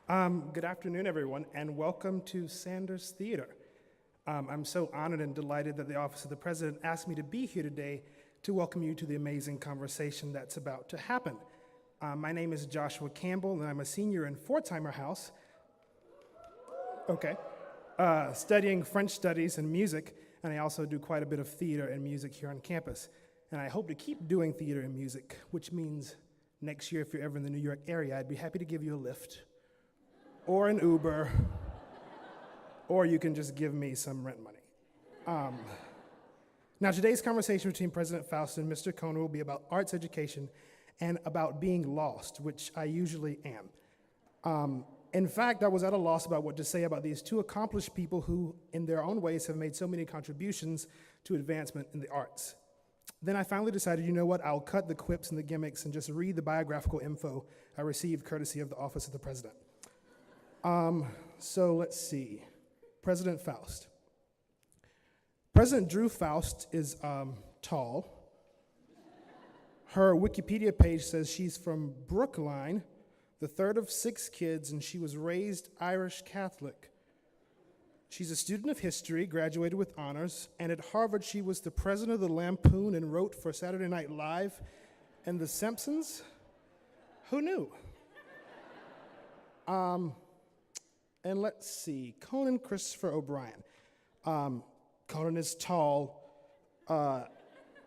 Good afternoon, everyone, and welcome to Sanders Theater. I'm so honored and delighted that the Office of the President asked me to be here today to welcome you to the amazing conversation that's about to happen. My name is Joshua Campbell, and I'm a senior in Fortheimer House, studying French studies and music, and I also do quite a bit of theater and music here on campus. And I hope to keep doing theater and music, which means next year, if you're ever in the New York area, I'd be happy to give you a lift, or an Uber, or you can just give me some rent money. Now, today's conversation between President Faust and Mr. Conan will be about arts education and about being lost, which I usually am. In fact, I was at a loss about what to say about these two accomplished people who, in their own ways, have made so many contributions to advancement in the arts. Then I finally decided, you know what, I'll cut the quips and the gimmicks and just read the biographical info I received courtesy of the Office of the President. So let's see. President Faust. President Drew Faust is tall. Her Wikipedia page says she's from Brookline, the third of 6 kids, and she was raised Irish Catholic. She's a student of history, graduated with honors, and at Harvard she was the president of the Lampoon and wrote for Saturday Night Live and The Simpsons. Who knew? And let's see, Conan Christopher O'Brien. Conan is tall.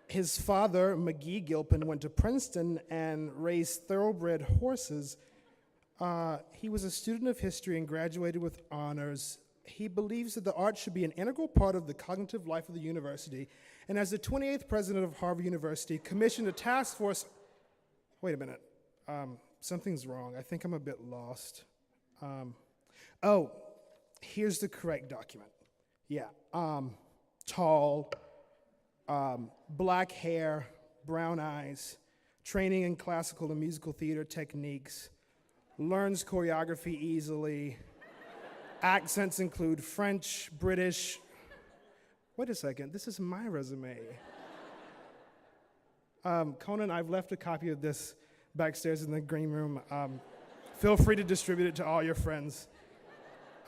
His father, McGee Gilpin, went to Princeton and raised thoroughbred horses. He was a student of history and graduated with honors. He believes that the arts should be an integral part of the cognitive life of the university, and as the 28th president of Harvard University, commissioned a task force. Wait a minute, something's wrong. I think I'm a bit lost. Oh, here's the correct document. Yeah, tall, black hair, brown eyes, training in classical and musical theater techniques, learns choreography easily. Accents include French, British. Wait a second, this is my resume. Conan, I've left a copy of this backstairs in the green room. Feel free to distribute it to all your friends.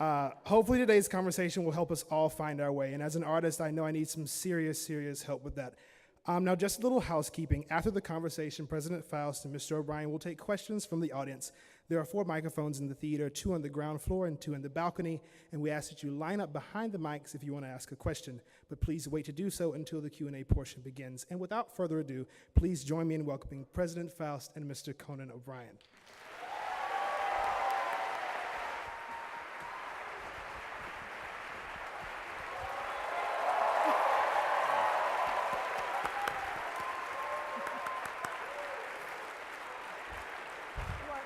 Hopefully today's conversation will help us all find our way, and as an artist, I know I need some serious help with that. Now, just a little housekeeping. After the conversation, President Faust and Mr. O'Brien will take questions from the audience. There are 4 microphones in the theater, 2 on the ground floor and 2 in the balcony, and we ask that you line up behind the mics if you want to ask a question, but please wait to do so until the Q&A portion begins. And without further ado, please join me in welcoming President Faust and Mr. Conan O'Brien.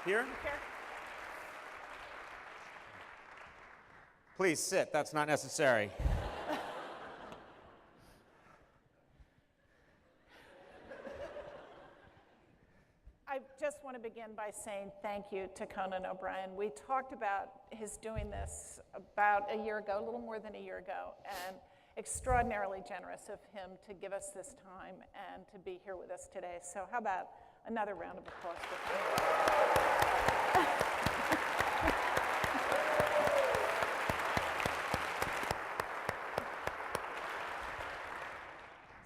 Here? Please sit, that's not necessary. I just want to begin by saying thank you to Conan O'Brien. We talked about his doing this about a year ago, a little more than a year ago, and extraordinarily generous of him to give us this time and to be here with us today. So how about another round of applause for him?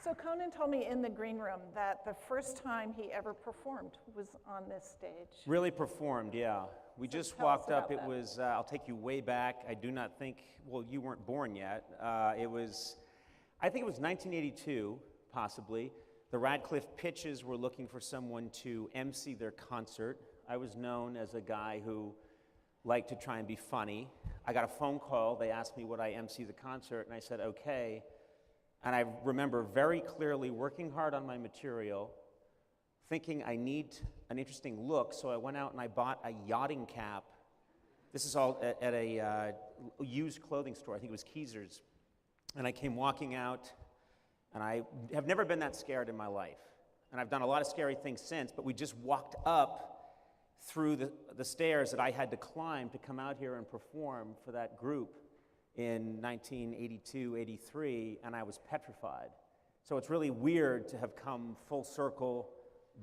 So Conan told me in the green room that the first time he ever performed was on this stage. Really performed, yeah. We So just tell us walked up, about it that. was, I'll take you way back. I do not think, well, you weren't born yet. I think it was 1982, possibly. The Radcliffe Pitches were looking for someone to MC their concert. I was known as a guy who liked to try and be funny. I got a phone call, they asked me would I MC the concert, and I said okay. And I remember very clearly working hard on my material, thinking I need an interesting look, so I went out and I bought a yachting cap. This is all at a used clothing store, I think it was Keezer's. And I came walking out, and I have never been that scared in my life. And I've done a lot of scary things since, but we just walked up through the stairs that I had to climb to come out here and perform for that group in 1982, 83, and I was petrified. So it's really weird to have come full circle,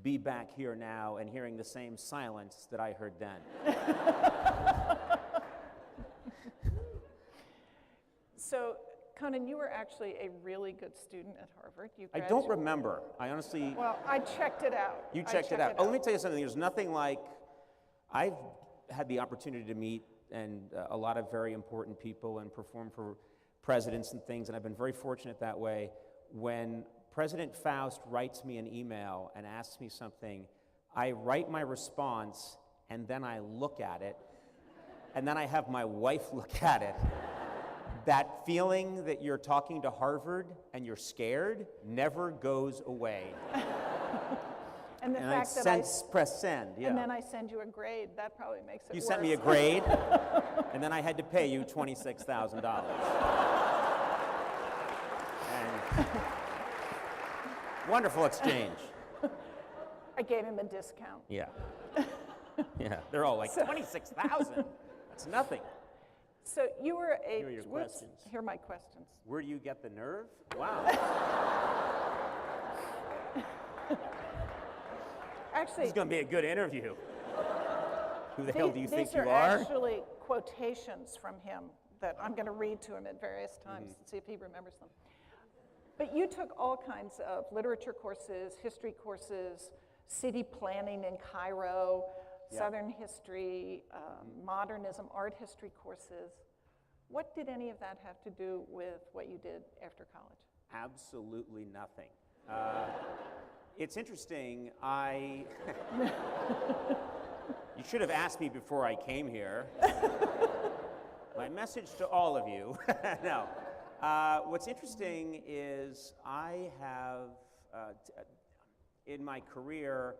be back here now, and hearing the same silence that I heard then. So, Conan, you were actually a really good student at Harvard. You I don't graduated- remember. I honestly, Well, I checked it out. you I checked it out. Oh, let me tell you something. There's nothing like, I've had the opportunity to meet and a lot of very important people and perform for presidents and things, and I've been very fortunate that way. When President Faust writes me an email and asks me something, I write my response, and then I look at it, and then I have my wife look at it. That feeling that you're talking to Harvard and you're scared never goes away. And the And fact that press send, yeah. and then I send you a grade, that probably makes it You worse. sent me a grade, and then I had to pay you $26,000. And wonderful exchange. I gave him a discount. Yeah. Yeah, they're all like, 26,000? That's nothing. So you were a... Here are your questions. Here are my questions. Where do you get the nerve? Wow. Actually, This is going to be a good interview. Who the hell do you think these you are are? actually quotations from him that I'm going to read to him at various times and see if he remembers them. But you took all kinds of literature courses, history courses, city planning in Cairo, Yeah. Southern history, modernism, art history courses. What did any of that have to do with what you did after college? Absolutely nothing. It's interesting, you should have asked me before I came here. My message to all of you, no. What's interesting is I have, in my career,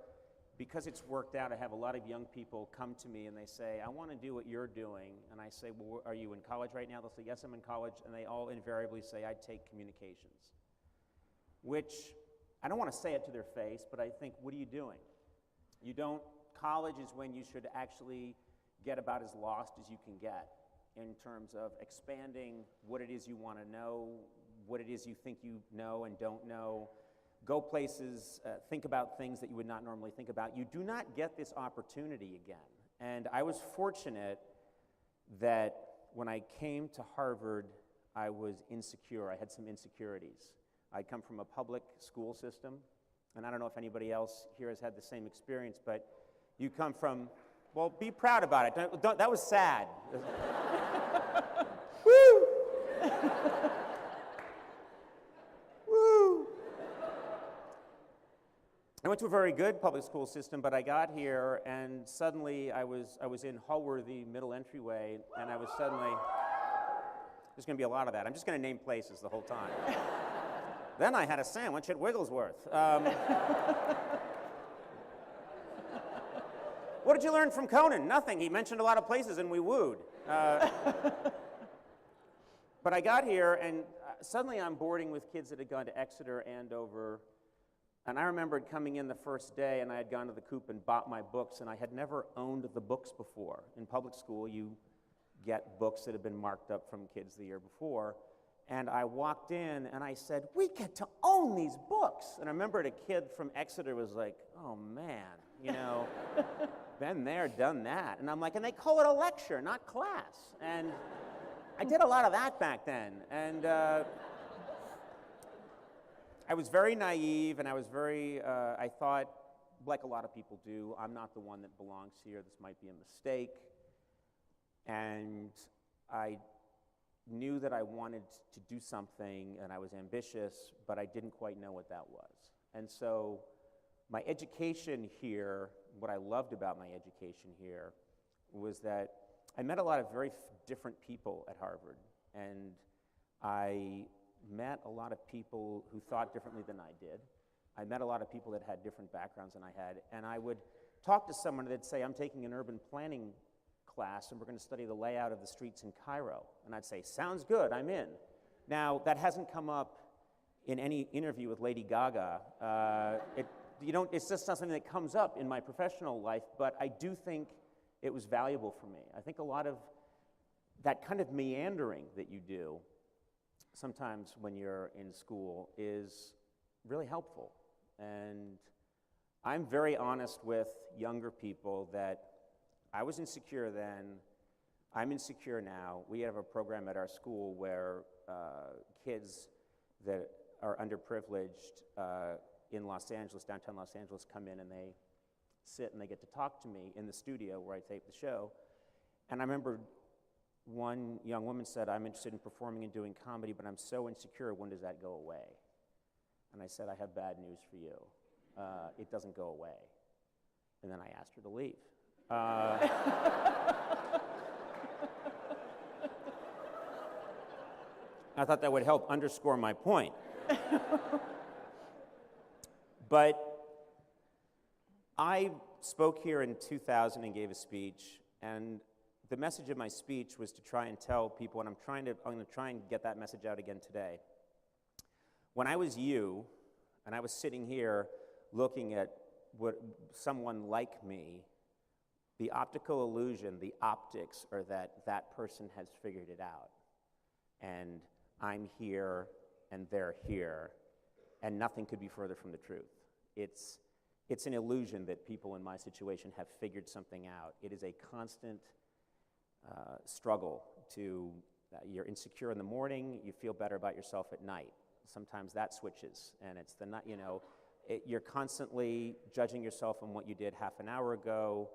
because it's worked out, I have a lot of young people come to me and they say, I want to do what you're doing. And I say, well, are you in college right now? They'll say, yes, I'm in college. And they all invariably say, I take communications. Which, I don't want to say it to their face, but I think, what are you doing? You don't, college is when you should actually get about as lost as you can get in terms of expanding what it is you want to know, what it is you think you know and don't know. Go places, think about things that you would not normally think about. You do not get this opportunity again. And I was fortunate that when I came to Harvard, I was insecure. I had some insecurities. I'd come from a public school system, and I don't know if anybody else here has had the same experience, but you come from, well, be proud about it. That was sad. Woo! Woo! I went to a very good public school system, but I got here and suddenly I was in Hallworthy middle entryway, and I was suddenly, there's going to be a lot of that. I'm just going to name places the whole time. Then I had a sandwich at Wigglesworth. What did you learn from Conan? Nothing. He mentioned a lot of places and we wooed. But I got here and suddenly I'm boarding with kids that had gone to Exeter, Andover, and I remembered coming in the first day and I had gone to the Coop and bought my books, and I had never owned the books before. In public school, you get books that have been marked up from kids the year before. And I walked in and I said, we get to own these books. And I remembered a kid from Exeter was like, oh man, you know, been there, done that. And I'm like, and they call it a lecture, not class. And I did a lot of that back then. And I was very naive, and I was very, I thought, like a lot of people do, I'm not the one that belongs here. This might be a mistake. And I knew that I wanted to do something, and I was ambitious, but I didn't quite know what that was. And so my education here, what I loved about my education here, was that I met a lot of very different people at Harvard, and I met a lot of people who thought differently than I did. I met a lot of people that had different backgrounds than I had, and I would talk to someone that'd say, I'm taking an urban planning class and we're going to study the layout of the streets in Cairo. And I'd say, sounds good, I'm in. Now, that hasn't come up in any interview with Lady Gaga. It's just not something that comes up in my professional life, but I do think it was valuable for me. I think a lot of that kind of meandering that you do sometimes when you're in school is really helpful. And I'm very honest with younger people that I was insecure then. I'm insecure now. We have a program at our school where kids that are underprivileged in Los Angeles, downtown Los Angeles, come in and they sit and they get to talk to me in the studio where I tape the show. And I remember one young woman said, I'm interested in performing and doing comedy, but I'm so insecure, when does that go away? And I said, I have bad news for you. It doesn't go away. And then I asked her to leave. I thought that would help underscore my point. But I spoke here in 2000 and gave a speech, and the message of my speech was to try and tell people, and I'm going to try and get that message out again today. When I was you, and I was sitting here looking at what someone like me, the optical illusion, the optics are that that person has figured it out. And I'm here, and they're here, and nothing could be further from the truth. It's an illusion that people in my situation have figured something out. It is a constant struggle to, you're insecure in the morning, you feel better about yourself at night. Sometimes that switches, and it's the night, you know, you're constantly judging yourself on what you did half an hour ago,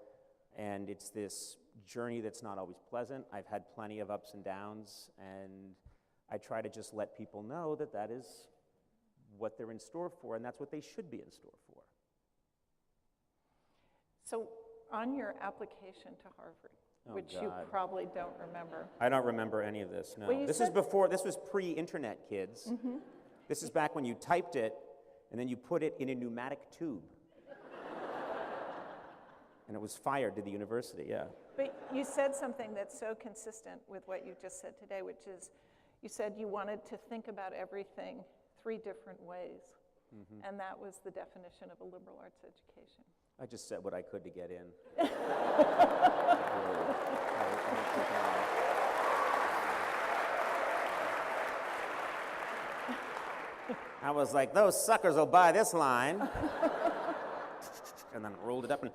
and it's this journey that's not always pleasant. I've had plenty of ups and downs, and I try to just let people know that that is what they're in store for, and that's what they should be in store for. So on your application to Harvard, which you probably don't remember. I don't remember any of this, no. Well, this was pre-internet, kids. Mm-hmm. This is back when you typed it, and then you put it in a pneumatic tube. And it was fired to the university, yeah. But you said something that's so consistent with what you just said today, which is you said you wanted to think about everything 3 different ways. Mm-hmm. And that was the definition of a liberal arts education. I just said what I could to get in. I was like, those suckers will buy this line. And then rolled it up and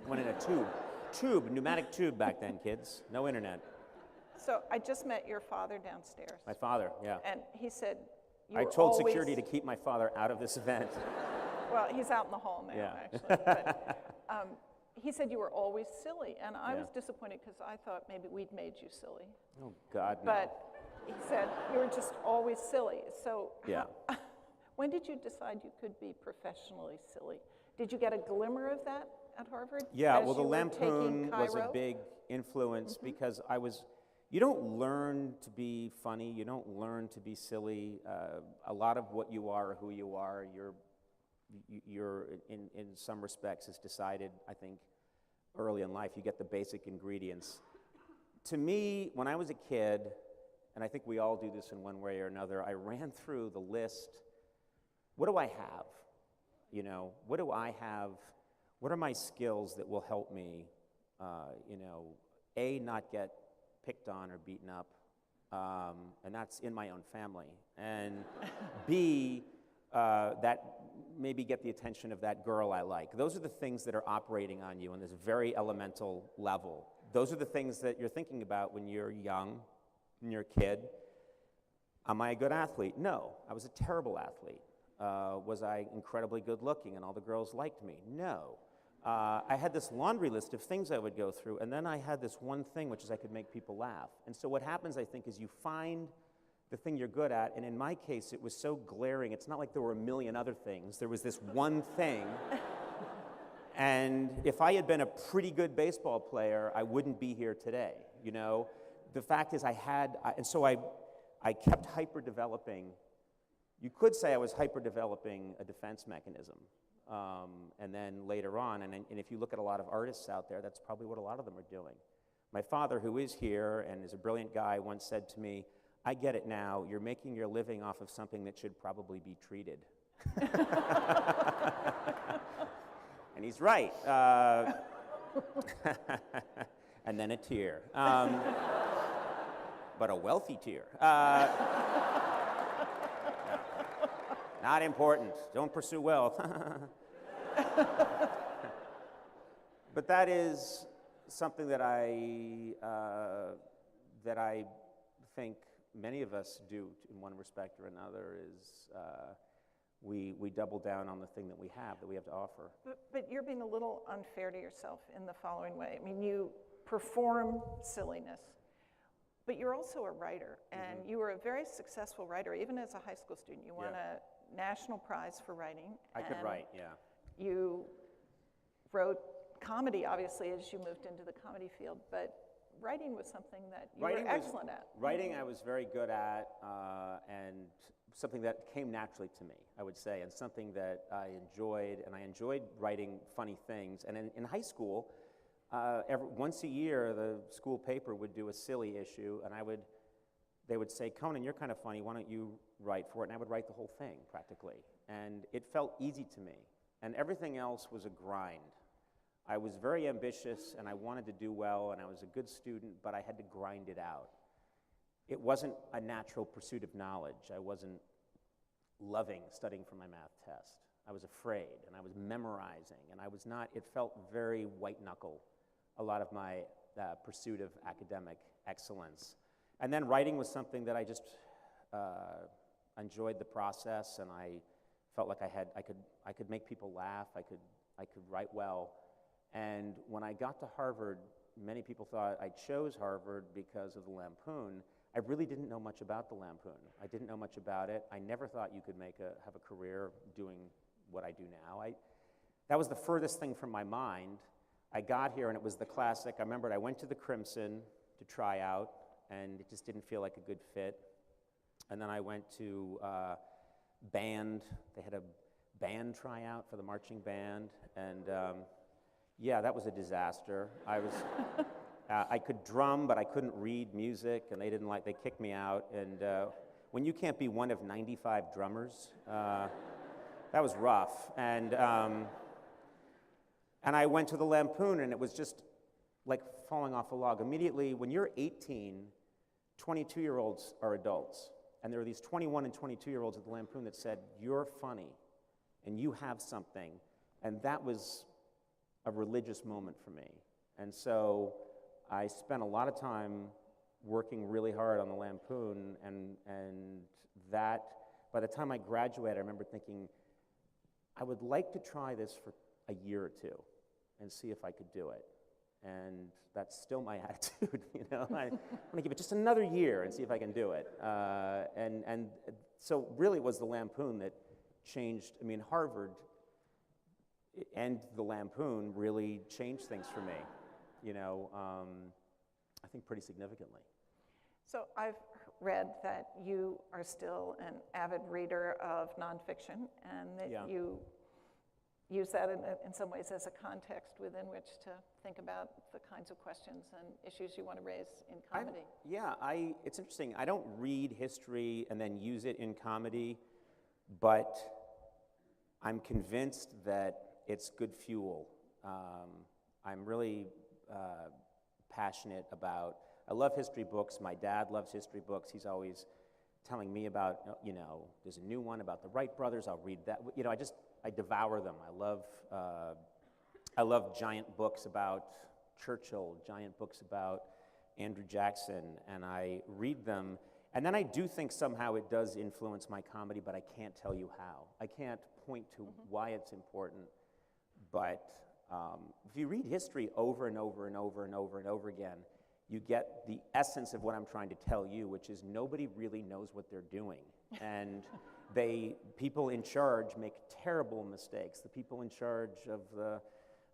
went in a tube. Pneumatic tube back then, kids. No internet. So I just met your father downstairs. My father, yeah. And he said, I told security to keep my father out of this event. Well, he's out in the hall now, yeah. actually. But, he said you were always silly, and I was disappointed because I thought maybe we'd made you silly. Oh, God, no. But he said you were just always silly. So yeah. When did you decide you could be professionally silly? Did you get a glimmer of that at Harvard? Yeah, well, the Lampoon was a big influence because you don't learn to be funny, you don't learn to be silly. A lot of what you are or who you are, you're in some respects is decided, I think, early in life. You get the basic ingredients. To me, when I was a kid, and I think we all do this in one way or another, I ran through the list. What do I have? You know, what do I have? What are my skills that will help me, A, not get picked on or beaten up, and that's in my own family, and B, that maybe get the attention of that girl I like. Those are the things that are operating on you on this very elemental level. Those are the things that you're thinking about when you're young, when you're a kid. Am I a good athlete? No, I was a terrible athlete. Was I incredibly good looking and all the girls liked me? No. I had this laundry list of things I would go through, and then I had this one thing, which is I could make people laugh. And so what happens, I think, is you find the thing you're good at, and in my case, it was so glaring. It's not like there were a million other things. There was this one thing. And if I had been a pretty good baseball player, I wouldn't be here today, you know? The fact is so I kept hyper-developing. You could say I was hyper-developing a defense mechanism. And then later on, and if you look at a lot of artists out there, that's probably what a lot of them are doing. My father, who is here and is a brilliant guy, once said to me, I get it now, you're making your living off of something that should probably be treated. And he's right. And then a tear. But a wealthy tear. Not important. Don't pursue wealth. But that is something that I think many of us do in one respect or another is we double down on the thing that we have to offer. But you're being a little unfair to yourself in the following way. I mean, you perform silliness, but you're also a writer, and you were a very successful writer, even as a high school student. You won a national prize for writing. I could write, yeah. You wrote comedy, obviously, as you moved into the comedy field, but writing was something that you were excellent at. Writing I was very good at, and something that came naturally to me, I would say, and something that I enjoyed, and I enjoyed writing funny things. And in high school, once a year, the school paper would do a silly issue, and they would say, Conan, you're kind of funny, why don't you write for it? And I would write the whole thing, practically. And it felt easy to me, and everything else was a grind. I was very ambitious, and I wanted to do well, and I was a good student, but I had to grind it out. It wasn't a natural pursuit of knowledge. I wasn't loving studying for my math test. I was afraid, and I was memorizing, and it felt very white-knuckle, a lot of my pursuit of academic excellence. And then writing was something that I just enjoyed the process, and I felt like I could make people laugh, I could write well. And when I got to Harvard, many people thought I chose Harvard because of the Lampoon. I really didn't know much about the Lampoon. I didn't know much about it. I never thought you could have a career doing what I do now. That was the furthest thing from my mind. I got here and it was the classic. I remembered I went to the Crimson to try out, and it just didn't feel like a good fit. And then I went to band. They had a band tryout for the marching band, and yeah, that was a disaster. I could drum, but I couldn't read music, and they kicked me out. And when you can't be one of 95 drummers, that was rough. And I went to the Lampoon, and it was just like falling off a log. Immediately, when you're 18, 22-year-olds are adults. And there were these 21 and 22-year-olds at the Lampoon that said, you're funny, and you have something. And that was a religious moment for me. And so I spent a lot of time working really hard on the Lampoon, and that, by the time I graduated, I remember thinking, I would like to try this for a year or two and see if I could do it. And that's still my attitude, you know. I want to give it just another year and see if I can do it. And so really it was the Lampoon that changed. I mean, Harvard and the Lampoon really changed things for me, you know, I think pretty significantly. So I've read that you are still an avid reader of nonfiction, and that you use that in some ways as a context within which to think about the kinds of questions and issues you want to raise in comedy. It's interesting. I don't read history and then use it in comedy, but I'm convinced that it's good fuel. I'm really passionate about, I love history books. My dad loves history books. He's always telling me about, you know, there's a new one about the Wright brothers. I'll read that. You know, I devour them. I love giant books about Churchill, giant books about Andrew Jackson, and I read them. And then I do think somehow it does influence my comedy, but I can't tell you how. I can't point to why it's important. But if you read history over and over and over and over and over again, you get the essence of what I'm trying to tell you, which is nobody really knows what they're doing. And people in charge make terrible mistakes. The people in charge of the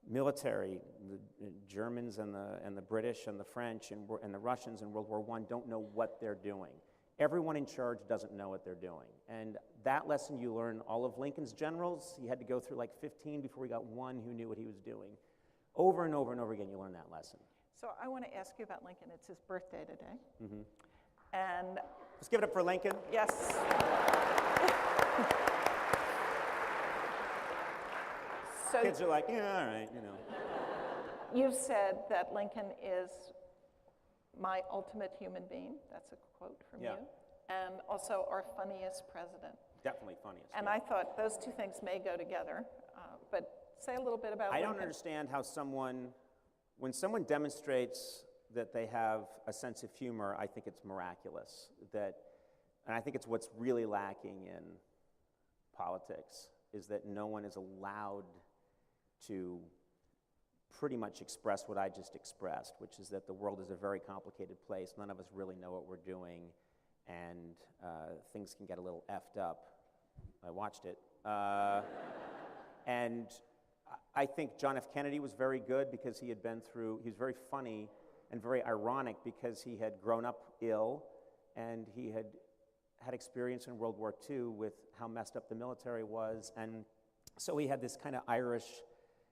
military, the Germans and the British and the French and the Russians in World War I don't know what they're doing. Everyone in charge doesn't know what they're doing. And that lesson you learn, all of Lincoln's generals, he had to go through like 15 before he got one who knew what he was doing. Over and over and over again, you learn that lesson. So I want to ask you about Lincoln. It's his birthday today. Mm-hmm. And let's give it up for Lincoln. Yes. So kids are like, yeah, all right, you know. You've said that Lincoln is my ultimate human being. That's a quote from you. And also our funniest president. Definitely funniest. And I thought those two things may go together. But say a little bit about Lincoln. I don't understand how someone when someone demonstrates that they have a sense of humor, I think it's miraculous. And I think it's what's really lacking in politics, is that no one is allowed to pretty much express what I just expressed, which is that the world is a very complicated place. None of us really know what we're doing, and things can get a little effed up. I watched it. And I think John F. Kennedy was very good because he was very funny and very ironic because he had grown up ill and he had had experience in World War II with how messed up the military was. And so he had this kind of Irish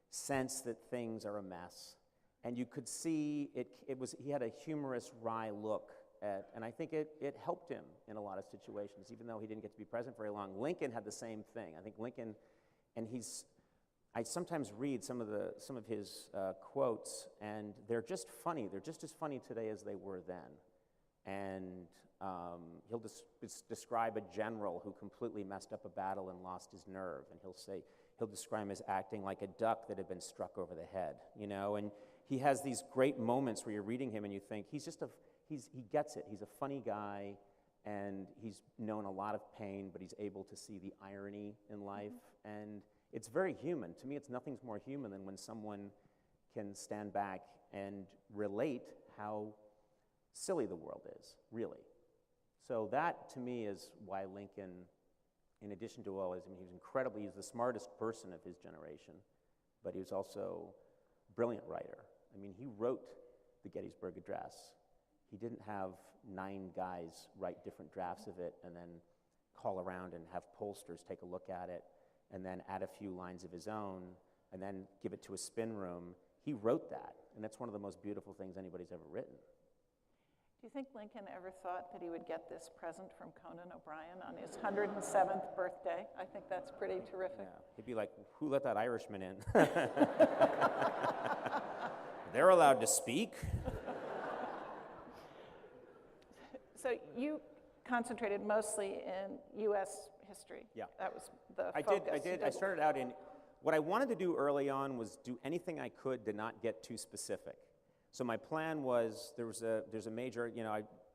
sense that things are a mess. And you could see he had a humorous, wry look and I think it helped him in a lot of situations, even though he didn't get to be president very long. Lincoln had the same thing. I think Lincoln, and I sometimes read some of his quotes, and they're just funny. They're just as funny today as they were then. And he'll describe a general who completely messed up a battle and lost his nerve, and he'll describe him as acting like a duck that had been struck over the head, and he has these great moments where you're reading him and you think he gets it. He's a funny guy, and he's known a lot of pain, but he's able to see the irony in life, and it's very human. To me, nothing's more human than when someone can stand back and relate how silly the world is, really. So that, to me, is why Lincoln, in addition to all his, he's the smartest person of his generation, but he was also a brilliant writer. He wrote the Gettysburg Address. He didn't have 9 guys write different drafts of it and then call around and have pollsters take a look at it and then add a few lines of his own and then give it to a spin room. He wrote that, and that's one of the most beautiful things anybody's ever written. Do you think Lincoln ever thought that he would get this present from Conan O'Brien on his 107th birthday? I think that's pretty terrific. Yeah. He'd be like, who let that Irishman in? They're allowed to speak. So you concentrated mostly in U.S. history. Yeah. That was the I focus. did. I started out in, what I wanted to do early on was do anything I could to not get too specific. So my plan was, there's a major,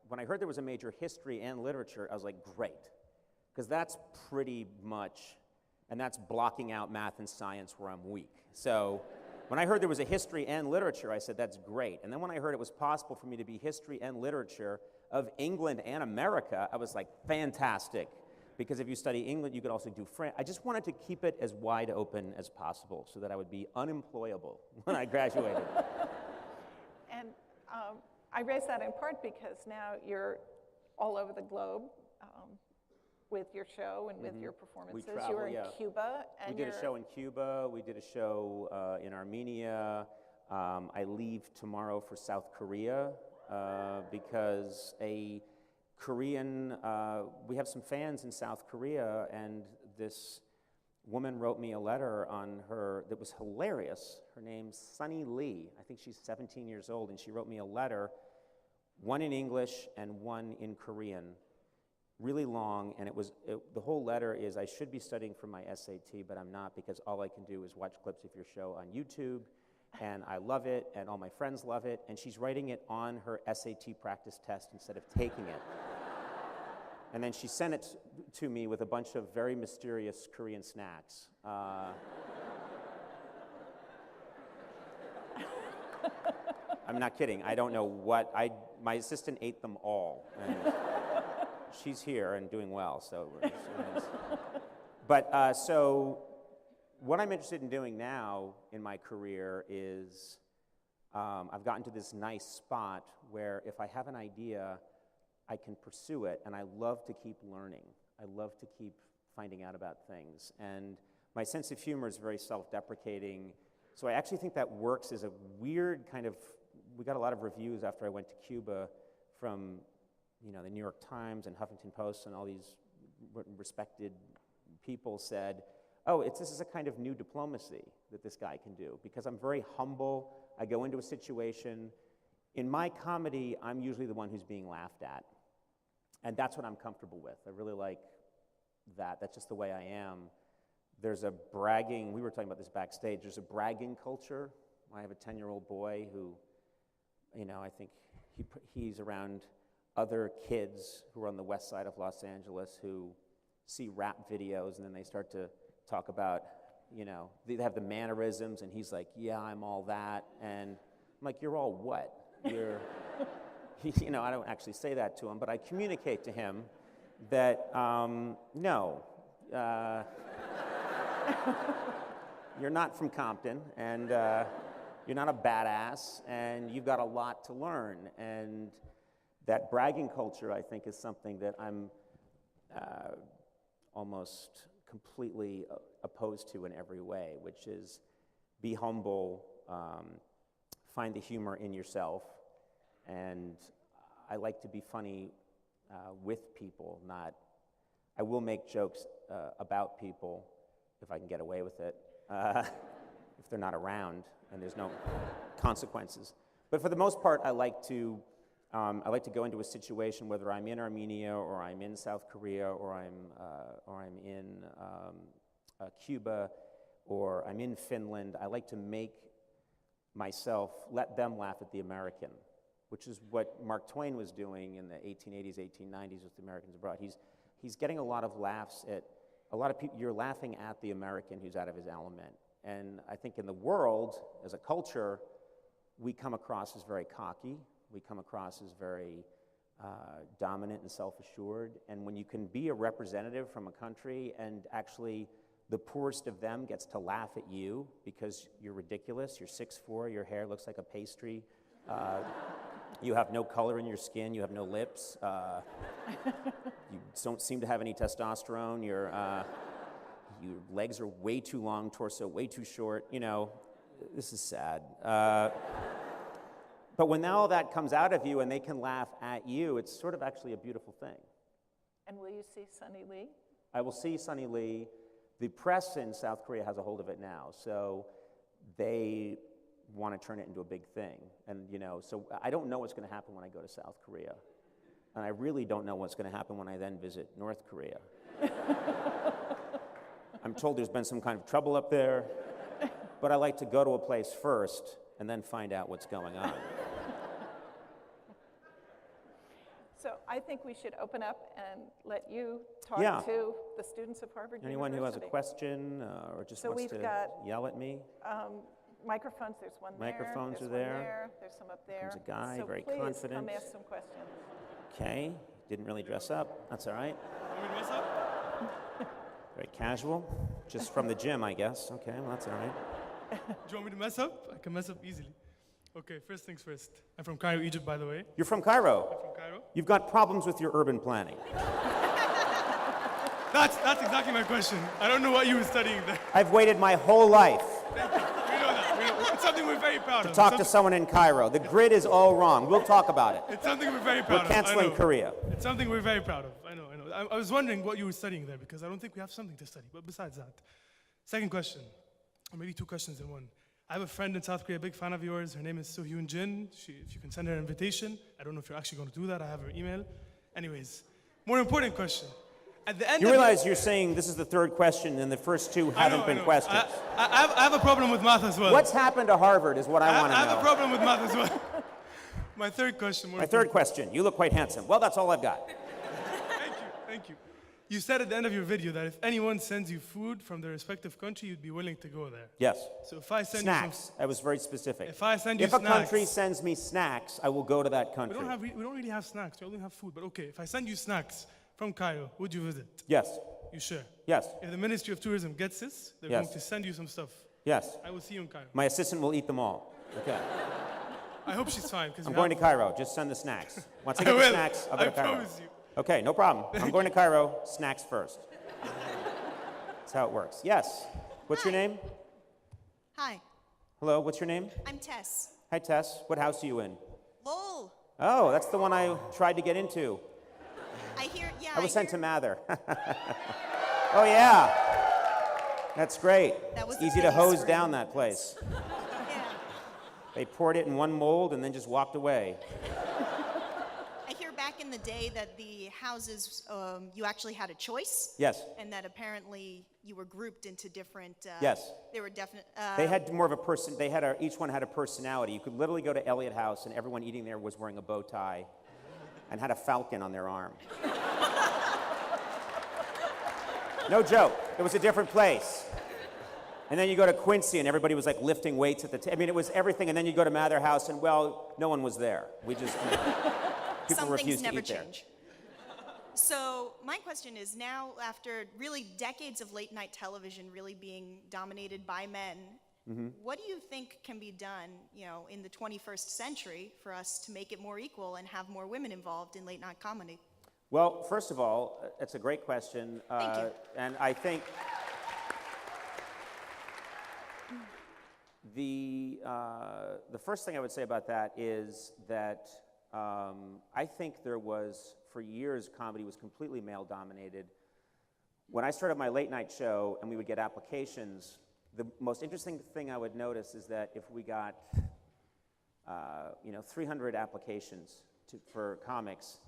when I heard there was a major history and literature, I was like, great. Because that's pretty much, and that's blocking out math and science where I'm weak. So when I heard there was a history and literature, I said, that's great. And then when I heard it was possible for me to be history and literature of England and America, I was like, fantastic. Because if you study England, you could also do France. I just wanted to keep it as wide open as possible so that I would be unemployable when I graduated. And I raise that in part because now you're all over the globe with your show and with your performances. We travel, you were in Cuba. And we did a show in Cuba. We did a show in Armenia. I leave tomorrow for South Korea because a Korean, we have some fans in South Korea, and this woman wrote me a letter on her that was hilarious. Her name's Sunny Lee. I think she's 17 years old, and she wrote me a letter, one in English and one in Korean, really long, and the whole letter is, I should be studying for my SAT, but I'm not because all I can do is watch clips of your show on YouTube, and I love it, and all my friends love it, and she's writing it on her SAT practice test instead of taking it. And then she sent it to me with a bunch of very mysterious Korean snacks. I'm not kidding. I don't know what. My assistant ate them all. And she's here and doing well. So, so what I'm interested in doing now in my career is I've gotten to this nice spot where if I have an idea, I can pursue it, and I love to keep learning. I love to keep finding out about things. And my sense of humor is very self-deprecating, so I actually think that works as a weird kind of, we got a lot of reviews after I went to Cuba from, the New York Times and Huffington Post, and all these respected people said, oh, this is a kind of new diplomacy that this guy can do, because I'm very humble. I go into a situation. In my comedy, I'm usually the one who's being laughed at. And that's what I'm comfortable with. I really like that. That's just the way I am. There's a bragging, we were talking about this backstage, there's a bragging culture I have a 10-year-old boy who, I think he's around other kids who are on the west side of Los Angeles who see rap videos, and then they start to talk about, they have the mannerisms, and he's like, yeah, I'm all that. And I'm like, you're all what? You're, I don't actually say that to him, but I communicate to him that, no, you're not from Compton, and you're not a badass, and you've got a lot to learn. And that bragging culture, I think, is something that I'm almost completely opposed to in every way, which is be humble, find the humor in yourself, and I like to be funny with people, not, I will make jokes about people if I can get away with it, if they're not around and there's no consequences. But for the most part, I like to go into a situation, whether I'm in Armenia or I'm in South Korea or I'm in Cuba or I'm in Finland. I like to make myself, let them laugh at the American, which is what Mark Twain was doing in the 1880s, 1890s with the Americans Abroad. He's getting a lot of laughs at, a lot of people, you're laughing at the American who's out of his element. And I think in the world, as a culture, we come across as very cocky. We come across as very dominant and self-assured. And when you can be a representative from a country and actually the poorest of them gets to laugh at you because you're ridiculous, you're 6'4", your hair looks like a pastry, you have no color in your skin, you have no lips, you don't seem to have any testosterone, your legs are way too long, torso way too short, this is sad. But when all that comes out of you and they can laugh at you, it's sort of actually a beautiful thing. And will you see Sonny Lee? I will see Sonny Lee. The press in South Korea has a hold of it now, so they want to turn it into a big thing. And, so I don't know what's going to happen when I go to South Korea. And I really don't know what's going to happen when I then visit North Korea. I'm told there's been some kind of trouble up there, but I like to go to a place first and then find out what's going on. So I think we should open up and let you talk to the students of Harvard Anyone University. who has a question or just wants to yell at me? Microphones, there's one there. Microphones there's are there. One there. There's some up there. There's a guy, so very please confident. come ask some questions. Okay, didn't really dress up. That's all right. Want me to mess up? Very casual, just from the gym, I guess. Okay, well, that's all right. Do you want me to mess up? I can mess up easily. Okay, first things first. I'm from Cairo, Egypt, by the way. You're from Cairo. I'm from Cairo. You've got problems with your urban planning. That's exactly my question. I don't know what you were studying there. I've waited my whole life We know that. It's something we're very proud of. talk to someone in Cairo. The grid is all wrong. We'll talk about it. It's something we're very proud We're of. canceling I know. Korea. It's something we're very proud of. I know. I was wondering what you were studying there because I don't think we have something to study. But besides that, second question, or maybe two questions in one. I have a friend in South Korea, a big fan of yours. Her name is So-Hyun Jin. If you can send her an invitation. I don't know if you're actually going to do that. I have her email. Anyways, more important question. At the end You of realize you're saying this is the third question and the first two haven't been questions. I have a problem with math as well. What's happened to Harvard is what I want to know. I have a problem with math as well. My third question. My third question. You look quite handsome. Well, that's all I've got. Thank you. You said at the end of your video that if anyone sends you food from their respective country, you'd be willing to go there. Yes. So if I send Snacks. I was very specific. If I send you If a snacks, country sends me snacks, I will go to that country. we don't really have snacks. We only have food. But okay, if I send you snacks from Cairo, would you visit? Yes. You sure? Yes. If the Ministry of Tourism gets this, they're Yes. going to send you some stuff. Yes. I will see you in Cairo. My assistant will eat them all. Okay. I hope she's fine. I'm going to Cairo. Just send the snacks. Once I get the will. snacks, I'll go I to Cairo. promise you. Okay, no problem. I'm going to Cairo. Snacks first. That's how it works. Yes. What's your name? Hi, Hello, what's your name? I'm Tess. Hi, Tess. What house are you in? Lol. Oh, that's the one I tried to get into. I I was sent to Mather. Oh, yeah. That's great. That was It's the easy to case hose for down him. that place. Yeah. They poured it in one mold and then just walked away. I hear back in the day say that the houses, you actually had a choice? Yes. And that apparently you were grouped into different. Yes. There were definite. They had more of a person. They had each one had a personality. You could literally go to Elliott House, and everyone eating there was wearing a bow tie, and had a falcon on their arm. No joke. It was a different place. And then you go to Quincy, and everybody was like lifting weights at the I mean, it was everything. And then you go to Mather House, and well, no one was there. We just people Some refused things to never eat there. change. So my question is now, after really decades of late night television really being dominated by men, what do you think can be done, in the 21st century for us to make it more equal and have more women involved in late night comedy? Well, first of all, it's a great question. Thank you. And I think the first thing I would say about that is that I think there was, for years, comedy was completely male-dominated. When I started my late-night show and we would get applications, the most interesting thing I would notice is that if we got 300 applications for comics,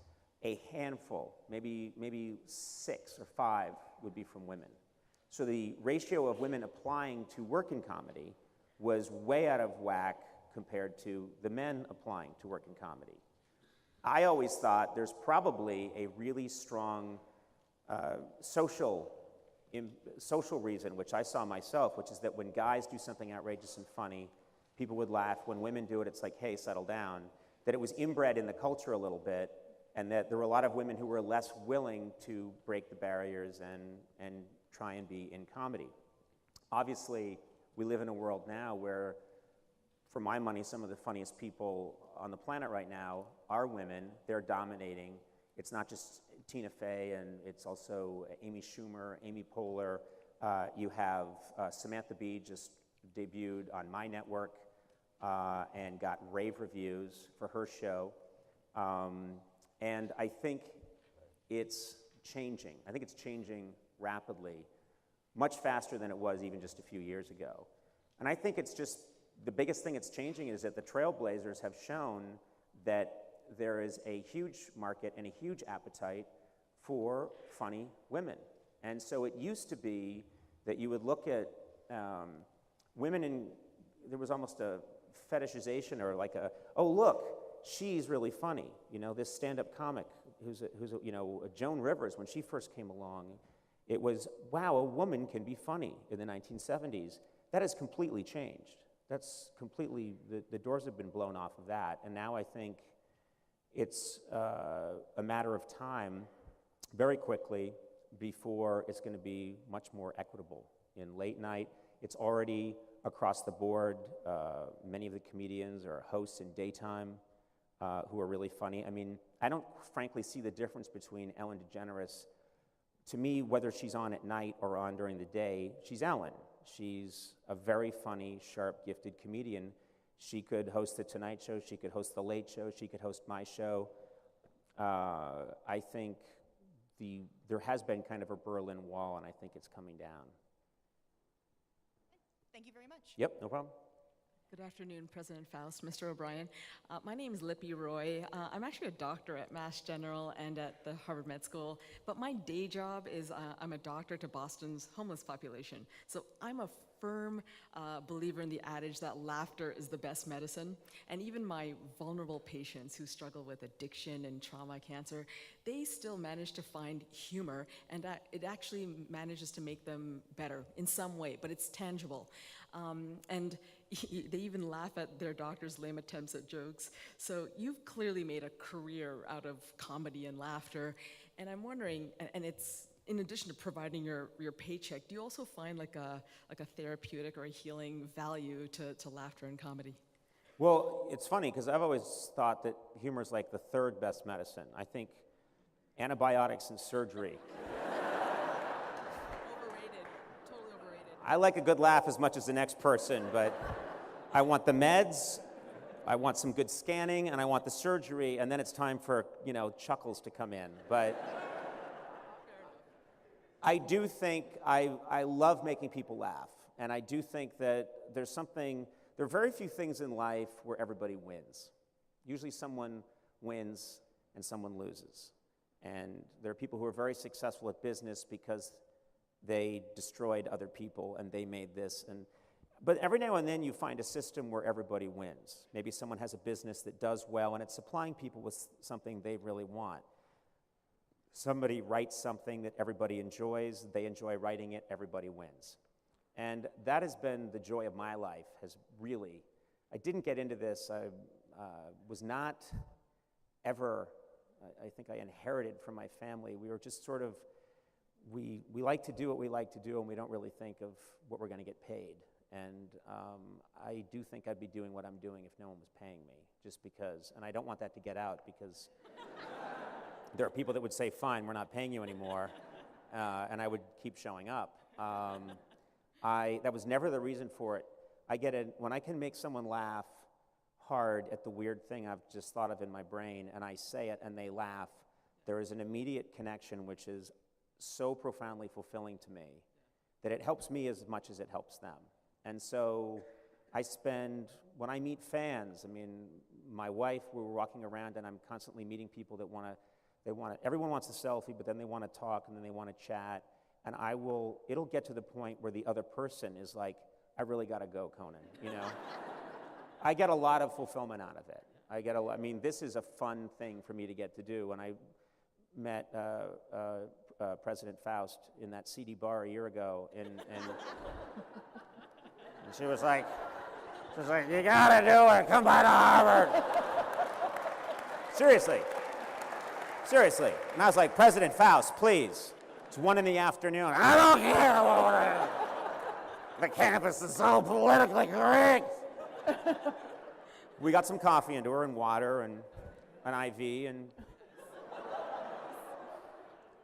a handful, maybe 6 or 5 would be from women. So the ratio of women applying to work in comedy was way out of whack compared to the men applying to work in comedy. I always thought there's probably a really strong social reason, which I saw myself, which is that when guys do something outrageous and funny, people would laugh. When women do it, it's like, hey, settle down. That it was inbred in the culture a little bit, and that there were a lot of women who were less willing to break the barriers and try and be in comedy. Obviously, we live in a world now where, for my money, some of the funniest people on the planet right now are women. They're dominating. It's not just Tina Fey, and it's also Amy Schumer, Amy Poehler. You have Samantha Bee just debuted on my network and got rave reviews for her show. And I think it's changing. I think it's changing rapidly, much faster than it was even just a few years ago. And I think it's just, the biggest thing it's changing is that the Trailblazers have shown that there is a huge market and a huge appetite for funny women. And so it used to be that you would look at women, and there was almost a fetishization, or like oh look, she's really funny. This stand-up comic who's Joan Rivers, when she first came along, it was, wow, a woman can be funny in the 1970s. That has completely changed. That's completely, the doors have been blown off of that. And now I think it's a matter of time, very quickly, before it's going to be much more equitable. In late night, it's already across the board. Many of the comedians are hosts in daytime who are really funny. I mean, I don't frankly see the difference between Ellen DeGeneres. To me, whether she's on at night or on during the day, she's Ellen. She's a very funny, sharp, gifted comedian. She could host The Tonight Show, she could host The Late Show, she could host my show. I think there has been kind of a Berlin Wall, and I think it's coming down. Thank you very much. Yep, no problem. Good afternoon, President Faust, Mr. O'Brien. My name is Lippy Roy. I'm actually a doctor at Mass General and at the Harvard Med School, but my day job is I'm a doctor to Boston's homeless population. So I'm a firm believer in the adage that laughter is the best medicine. And even my vulnerable patients who struggle with addiction and trauma, cancer, they still manage to find humor, and it actually manages to make them better in some way, but it's tangible. And they even laugh at their doctor's lame attempts at jokes. So you've clearly made a career out of comedy and laughter. And I'm wondering, and it's in addition to providing your paycheck, do you also find like a therapeutic or a healing value to laughter and comedy? Well, it's funny, because I've always thought that humor is like the third best medicine. I think antibiotics and surgery. Overrated, totally overrated. I like a good laugh as much as the next person, but I want the meds, I want some good scanning, and I want the surgery, and then it's time for, chuckles to come in. But I do think I love making people laugh, and I do think that there are very few things in life where everybody wins. Usually someone wins and someone loses. And there are people who are very successful at business because they destroyed other people and they made this. But every now and then you find a system where everybody wins. Maybe someone has a business that does well and it's supplying people with something they really want. Somebody writes something that everybody enjoys, they enjoy writing it, everybody wins. And that has been the joy of my life, I didn't get into this, I was not ever, I think I inherited from my family. We were just sort of, we like to do what we like to do and we don't really think of what we're gonna get paid. And I do think I'd be doing what I'm doing if no one was paying me, just because, and I don't want that to get out because there are people that would say, fine, we're not paying you anymore, and I would keep showing up. That was never the reason for it. When I can make someone laugh hard at the weird thing I've just thought of in my brain, and I say it and they laugh, there is an immediate connection which is so profoundly fulfilling to me that it helps me as much as it helps them. And so when I meet fans, I mean, my wife, we were walking around and I'm constantly meeting people that everyone wants a selfie, but then they want to talk and then they want to chat. And it'll get to the point where the other person is like, I really got to go, Conan, you know? I get a lot of fulfillment out of it. This is a fun thing for me to get to do. When I met President Faust in that seedy bar a year ago, and she was like, you got to do it, come by to Harvard. Seriously. And I was like, President Faust, please. It's 1 in the afternoon. I don't care. The campus is so politically correct. We got some coffee into her and water and an IV,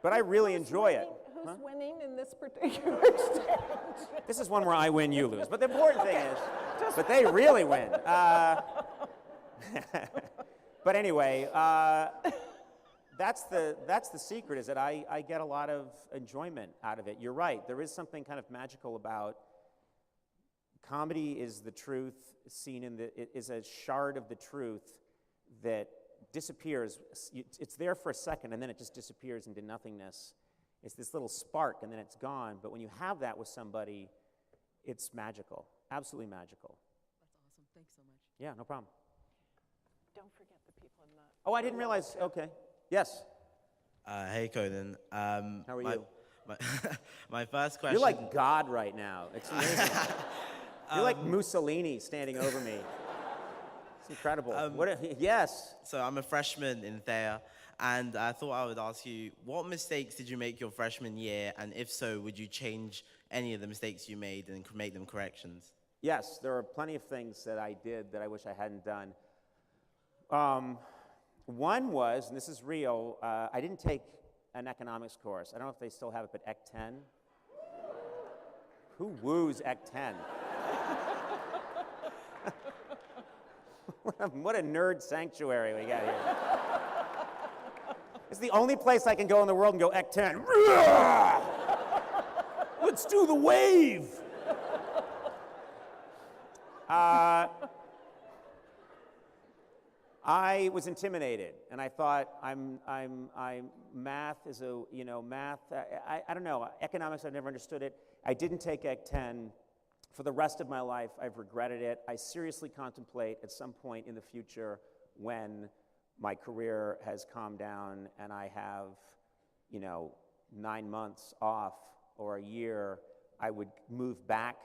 but I really enjoy it. Who's winning in this particular exchange? This is one where I win, you lose. But the important thing is, but they really win. But anyway, that's the secret, is that I get a lot of enjoyment out of it. You're right, there is something kind of magical about comedy. Is the truth seen it is a shard of the truth that disappears. It's there for a second and then it just disappears into nothingness. It's this little spark and then it's gone. But when you have that with somebody, it's magical, absolutely magical. That's awesome, thanks so much. Yeah, no problem. Don't forget the people in the... Oh, I didn't realize, okay. Yes. Hey, Conan. How are you? My first question... You're like God right now. It's amazing. You're like Mussolini standing over me. It's incredible. Yes. So I'm a freshman in Thayer, and I thought I would ask you, what mistakes did you make your freshman year? And if so, would you change any of the mistakes you made and make them corrections? Yes, there are plenty of things that I did that I wish I hadn't done. One was, and this is real, I didn't take an economics course. I don't know if they still have it, but Ec 10? Who woos Ec 10? What a nerd sanctuary we got here. It's the only place I can go in the world and go Ec 10. Let's do the wave. I was intimidated, and I thought math is math. I don't know, economics, I've never understood it. I didn't take Ec 10. For the rest of my life, I've regretted it. I seriously contemplate at some point in the future, when my career has calmed down and I have, 9 months off or a year, I would move back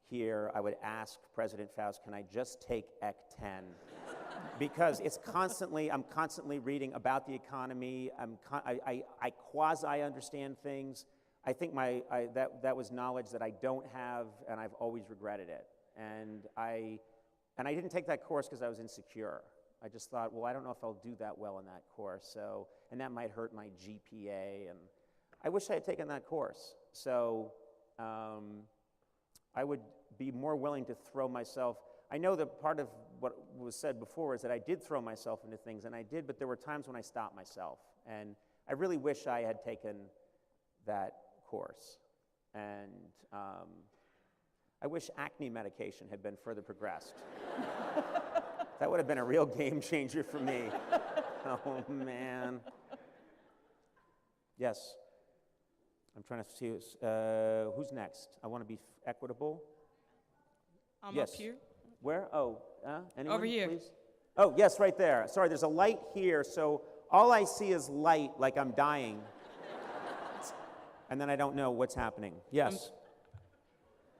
here. I would ask President Faust, can I just take Ec 10? Because I'm constantly reading about the economy. I quasi-understand things. I think that was knowledge that I don't have, and I've always regretted it. And I didn't take that course because I was insecure. I just thought, well, I don't know if I'll do that well in that course, and that might hurt my GPA, and I wish I had taken that course. So I would be more willing to throw myself. I know that part of what was said before is that I did throw myself into things, and I did, but there were times when I stopped myself. And I really wish I had taken that course. And I wish acne medication had been further progressed. That would have been a real game changer for me. Oh, man. Yes. I'm trying to see who's next. I want to be equitable. I'm Yes. up here. Where? Oh, anyone, Over here. please? Oh, yes, right there. Sorry, there's a light here, so all I see is light, like I'm dying. And then I don't know what's happening. Yes.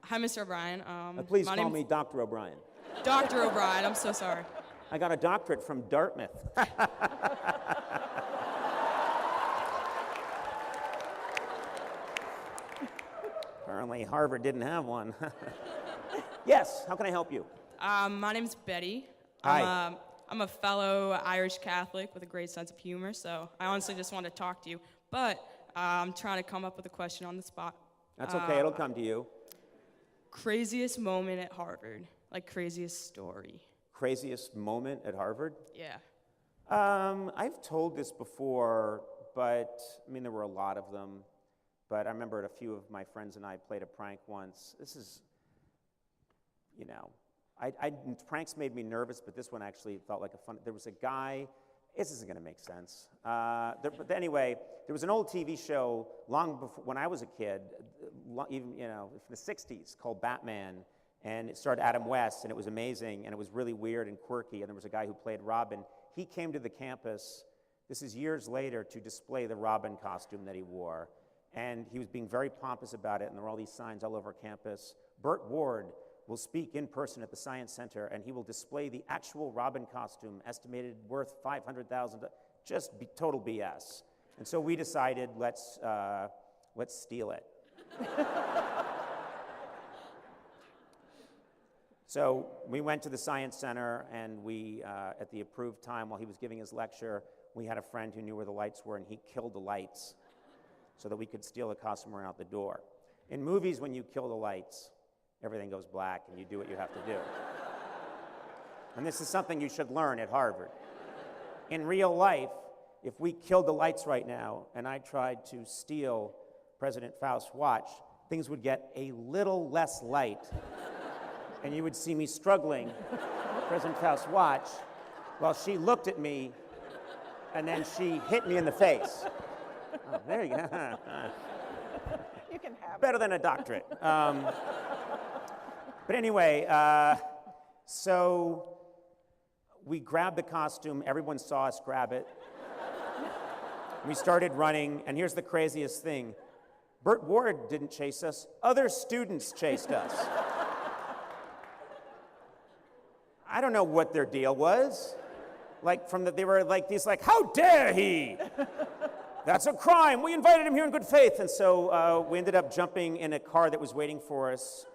Hi, Mr. O'Brien. Please my call name's me Dr. O'Brien. Dr. O'Brien. I'm so sorry. I got a doctorate from Dartmouth. Apparently Harvard didn't have one. Yes, how can I help you? My name's Betty. Hi. I'm a fellow Irish Catholic with a great sense of humor, so I honestly just want to talk to you. But I'm trying to come up with a question on the spot. That's okay, it'll come to you. Craziest moment at Harvard, like craziest story. Craziest moment at Harvard? Yeah. I've told this before, but I mean, there were a lot of them. But I remember a few of my friends and I played a prank once. This is, you know, pranks made me nervous, but this one actually felt like a fun. There was a guy. This isn't going to make sense. But anyway, there was an old TV show long before when I was a kid, even from the '60s, called Batman, and it starred Adam West, and it was amazing, and it was really weird and quirky. And there was a guy who played Robin. He came to the campus. This is years later to display the Robin costume that he wore. And he was being very pompous about it, and there were all these signs all over campus. Burt Ward will speak in person at the Science Center, and he will display the actual Robin costume, estimated worth $500,000. Just total BS. And so we decided, let's steal it. So we went to the Science Center, and we, at the approved time while he was giving his lecture, we had a friend who knew where the lights were, and he killed the lights so that we could steal the costume out the door. In movies, when you kill the lights, everything goes black and you do what you have to do. And this is something you should learn at Harvard. In real life, if we killed the lights right now and I tried to steal President Faust's watch, things would get a little less light. And you would see me struggling with President Faust's watch while she looked at me and then she hit me in the face. Oh, there you go. You can have it. Better than a doctorate. But anyway, so we grabbed the costume. Everyone saw us grab it. We started running, and here's the craziest thing. Burt Ward didn't chase us. Other students chased us. I don't know what their deal was. They were like these, how dare he? That's a crime. We invited him here in good faith. And so we ended up jumping in a car that was waiting for us.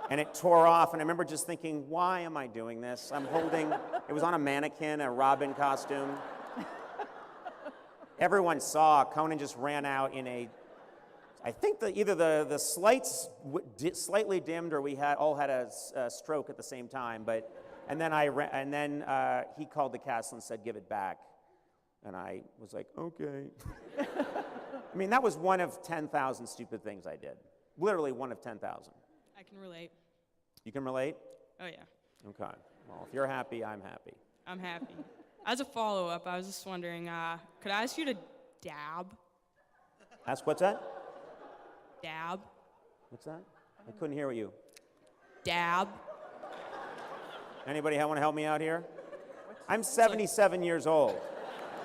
And it tore off. And I remember just thinking, why am I doing this? It was on a mannequin, a Robin costume. Everyone saw. Conan just ran out in I think either the lights slightly dimmed or we all had a stroke at the same time. And then he called the castle and said, give it back. And I was like, okay. I mean, that was one of 10,000 stupid things I did. Literally one of 10,000. I can relate. You can relate? Oh, yeah. Okay. Well, if you're happy, I'm happy. I'm happy. As a follow-up, I was just wondering, could I ask you to dab? Ask what's that? Dab? What's that? I couldn't hear you. Dab? Anybody want to help me out here? I'm 77 years old.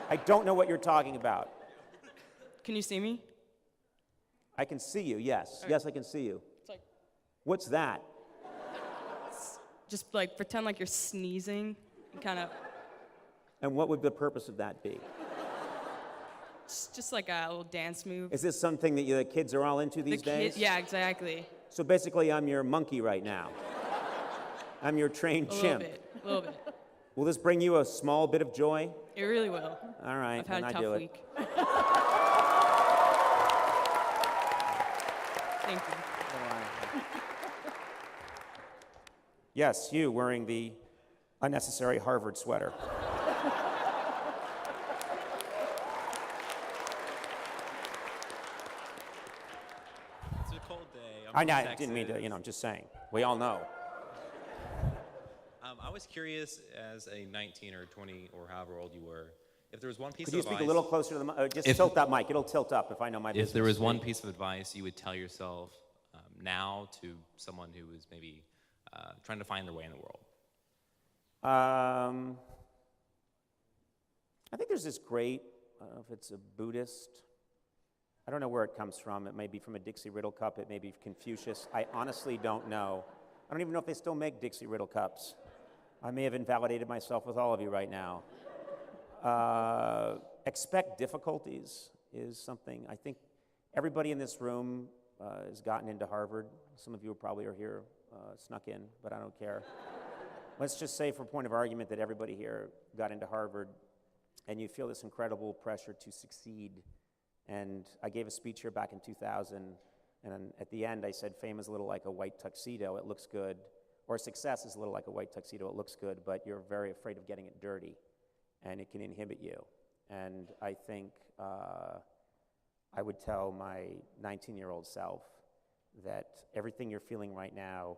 I don't know what you're talking about. Can you see me? I can see you, yes. Okay. Yes, I can see you. It's like, What's that? just pretend like you're sneezing and kind of, And what would the purpose of that be? just like a little dance move. Is this something that the kids are all into these days? Yeah, exactly. So basically, I'm your monkey right now. I'm your trained chimp. A little bit. Will this bring you a small bit of joy? It really will. All right, I've had then a I do tough it. week. Thank you. Yes, you wearing the unnecessary Harvard sweater. It's a cold day. I from didn't mean to, Texas. I'm just saying. We all know. I was curious, as a 19 or 20 or however old you were, If there was one piece Could of you advice, speak a little closer to the mic? Just If- tilt that mic. It'll tilt up if I know my business. if there was one piece of advice you would tell yourself now to someone who is maybe trying to find their way in the world. I think there's this great, I don't know if it's a Buddhist, I don't know where it comes from. It may be from a Dixie Riddle cup. It may be Confucius. I honestly don't know. I don't even know if they still make Dixie Riddle cups. I may have invalidated myself with all of you right now. Expect difficulties is something. I think everybody in this room has gotten into Harvard. Some of you probably are here, snuck in, but I don't care. Let's just say, for point of argument, that everybody here got into Harvard, and you feel this incredible pressure to succeed. And I gave a speech here back in 2000, and at the end I said, fame is a little like a white tuxedo, it looks good, or success is a little like a white tuxedo, it looks good, but you're very afraid of getting it dirty, and it can inhibit you. And I think I would tell my 19-year-old self that everything you're feeling right now,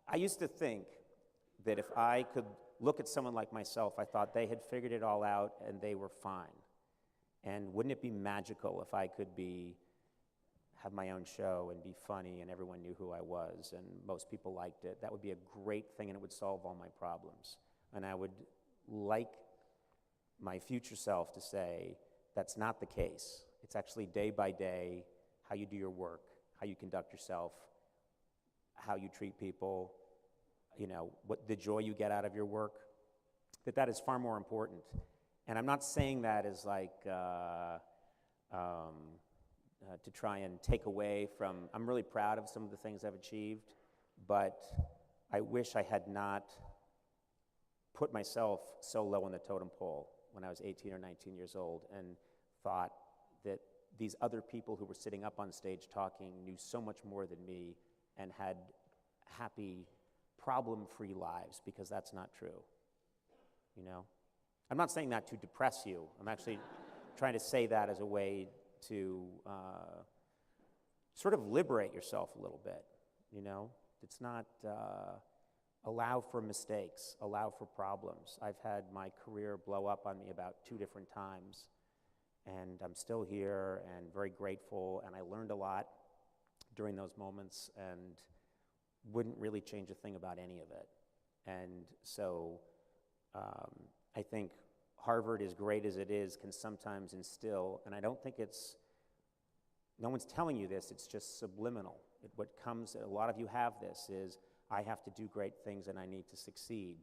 I used to think that if I could look at someone like myself, I thought they had figured it all out and they were fine. And wouldn't it be magical if I could have my own show and be funny and everyone knew who I was and most people liked it? That would be a great thing and it would solve all my problems. And I would like my future self to say, that's not the case. It's actually day by day, how you do your work, how you conduct yourself, how you treat people, you know, what the joy you get out of your work, that is far more important. And I'm not saying that as like to try and take away from, I'm really proud of some of the things I've achieved, but I wish I had not put myself so low on the totem pole when I was 18 or 19 years old and thought that these other people who were sitting up on stage talking knew so much more than me and had happy, problem-free lives, because that's not true, you know? I'm not saying that to depress you. I'm actually trying to say that as a way to sort of liberate yourself a little bit, you know? It's not, allow for mistakes, allow for problems. I've had my career blow up on me about 2 different times, and I'm still here and very grateful, and I learned a lot during those moments and wouldn't really change a thing about any of it. And so I think Harvard, as great as it is, can sometimes instill, and I don't think no one's telling you this, it's just subliminal. What comes, a lot of you have this, is I have to do great things and I need to succeed.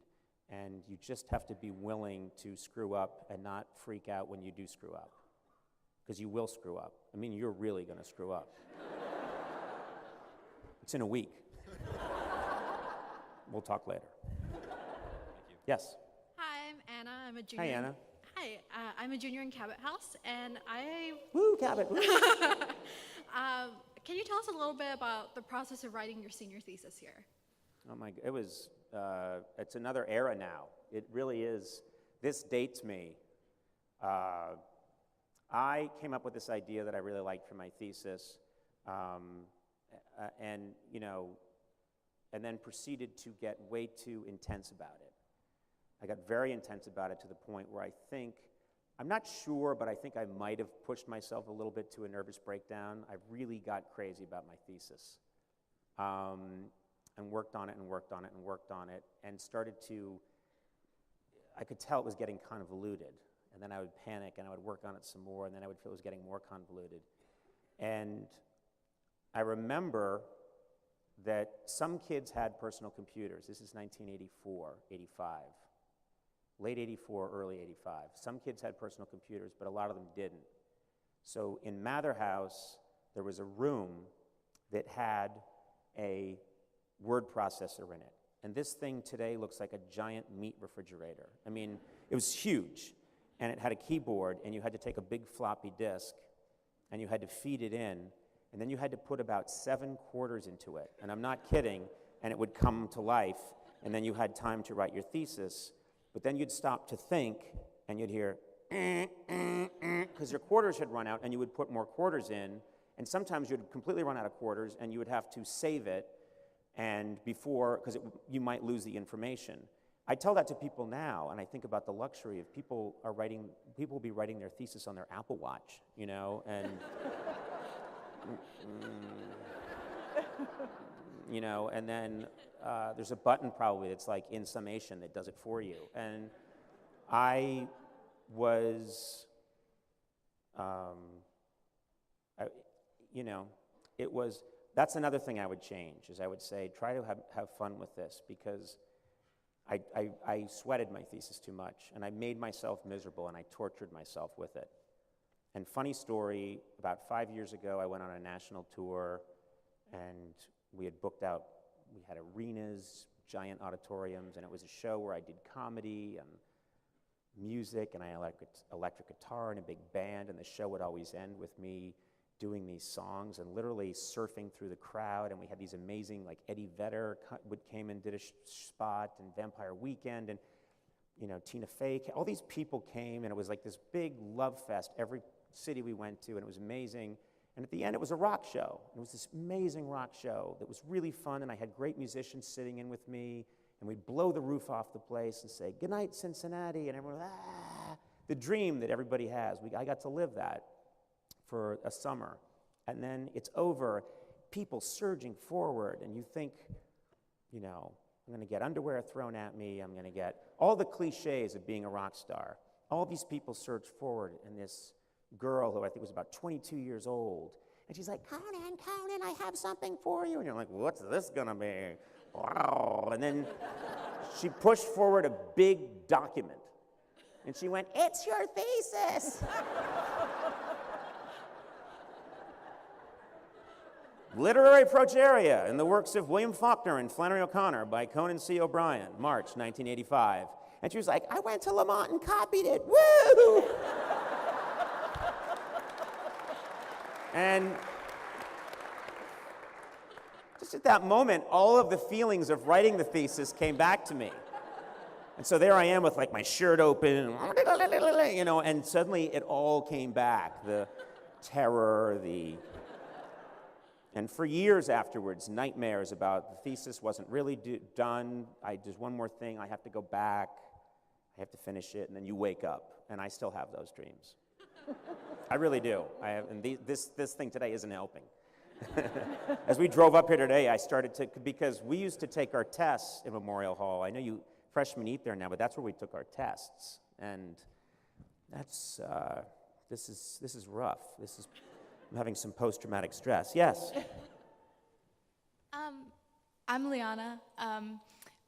And you just have to be willing to screw up and not freak out when you do screw up. Because you will screw up. I mean, you're really going to screw up. It's in a week. We'll talk later. Thank you. Yes. Hi, I'm Anna. I'm a junior. Hi, Anna. Hi, I'm a junior in Cabot House, and Woo, Cabot. Woo. Can you tell us a little bit about the process of writing your senior thesis here? Oh my, it was, it's another era now. It really is. This dates me. I came up with this idea that I really liked for my thesis, and, you know, and then proceeded to get way too intense about it. I got very intense about it to the point where I'm not sure, but I think I might have pushed myself a little bit to a nervous breakdown. I really got crazy about my thesis, and worked on it and worked on it and worked on it, and started to, I could tell it was getting convoluted, and then I would panic and I would work on it some more, and then I would feel it was getting more convoluted. And I remember that some kids had personal computers. This is 1984, 85. Late 84, early 85. Some kids had personal computers, but a lot of them didn't. So in Mather House, there was a room that had a word processor in it. And this thing today looks like a giant meat refrigerator. I mean, it was huge. And it had a keyboard, and you had to take a big floppy disk, and you had to feed it in, and then you had to put about 7 quarters into it. And I'm not kidding, and it would come to life, and then you had time to write your thesis. But then you'd stop to think, and you'd hear, because your quarters had run out, and you would put more quarters in, and sometimes you'd completely run out of quarters, and you would have to save it, and because you might lose the information. I tell that to people now, and I think about the luxury of people will be writing their thesis on their Apple Watch, you know, and you know, and then there's a button probably that's like in summation that does it for you. And I was, you know, that's another thing I would change, is I would say, try to have fun with this, because I sweated my thesis too much, and I made myself miserable, and I tortured myself with it. And funny story, about 5 years ago, I went on a national tour, and we had booked out, we had arenas, giant auditoriums, and it was a show where I did comedy and music, and I had electric guitar and a big band, and the show would always end with me doing these songs and literally surfing through the crowd. And we had these amazing, like Eddie Vedder came and did a spot, and Vampire Weekend, and you know, Tina Fey, all these people came, and it was like this big love fest every city we went to, and it was amazing. And at the end, it was a rock show. It was this amazing rock show that was really fun, and I had great musicians sitting in with me, and we'd blow the roof off the place and say, "Good night, Cincinnati," and everyone, ah, the dream that everybody has. I got to live that for a summer. And then it's over, people surging forward, and you think, you know, I'm going to get underwear thrown at me, I'm going to get all the cliches of being a rock star. All these people surge forward, and this girl, who I think was about 22 years old, and she's like, Conan, I have something for you. And you're like, what's this going to be? Wow. And then she pushed forward a big document, and she went, "It's your thesis." Literary Progeria in the works of William Faulkner and Flannery O'Connor by Conan C. O'Brien, March 1985. And she was like, "I went to Lamont and copied it, woo!" And just at that moment, all of the feelings of writing the thesis came back to me. And so there I am with like my shirt open, you know, and suddenly it all came back. The terror, and for years afterwards, nightmares about the thesis wasn't really done. There's one more thing, I have to go back, I have to finish it, and then you wake up, and I still have those dreams. I really do. And this thing today isn't helping. As we drove up here today, I started to, because we used to take our tests in Memorial Hall. I know you freshmen eat there now, but that's where we took our tests. And that's, this is rough. I'm having some post-traumatic stress. Yes? I'm Liana,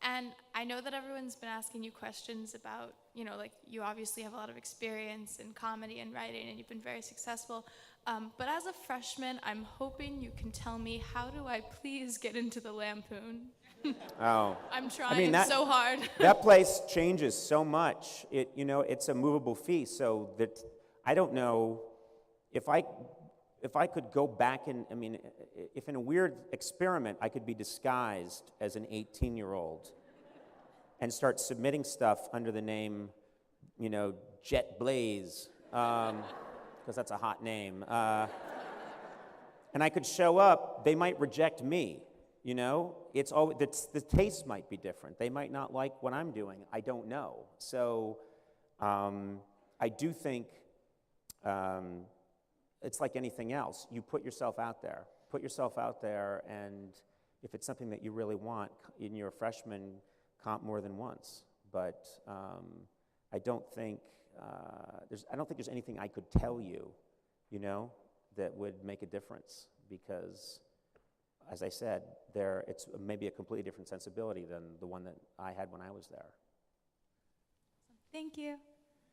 and I know that everyone's been asking you questions about, you know, like you obviously have a lot of experience in comedy and writing, and you've been very successful. But as a freshman, I'm hoping you can tell me, how do I please get into the Lampoon? Oh. I'm trying so hard. That place changes so much. It's a movable feast, so that I don't know if I could go back if in a weird experiment I could be disguised as an 18-year-old and start submitting stuff under the name, Jet Blaze, because that's a hot name. And I could show up, they might reject me, It's always, the taste might be different. They might not like what I'm doing. I don't know. So I do think it's like anything else. You put yourself out there. Put yourself out there, and if it's something that you really want, in your freshman, comp more than once. But I don't think there's anything I could tell you, that would make a difference, because, as I said, it's maybe a completely different sensibility than the one that I had when I was there. Thank you.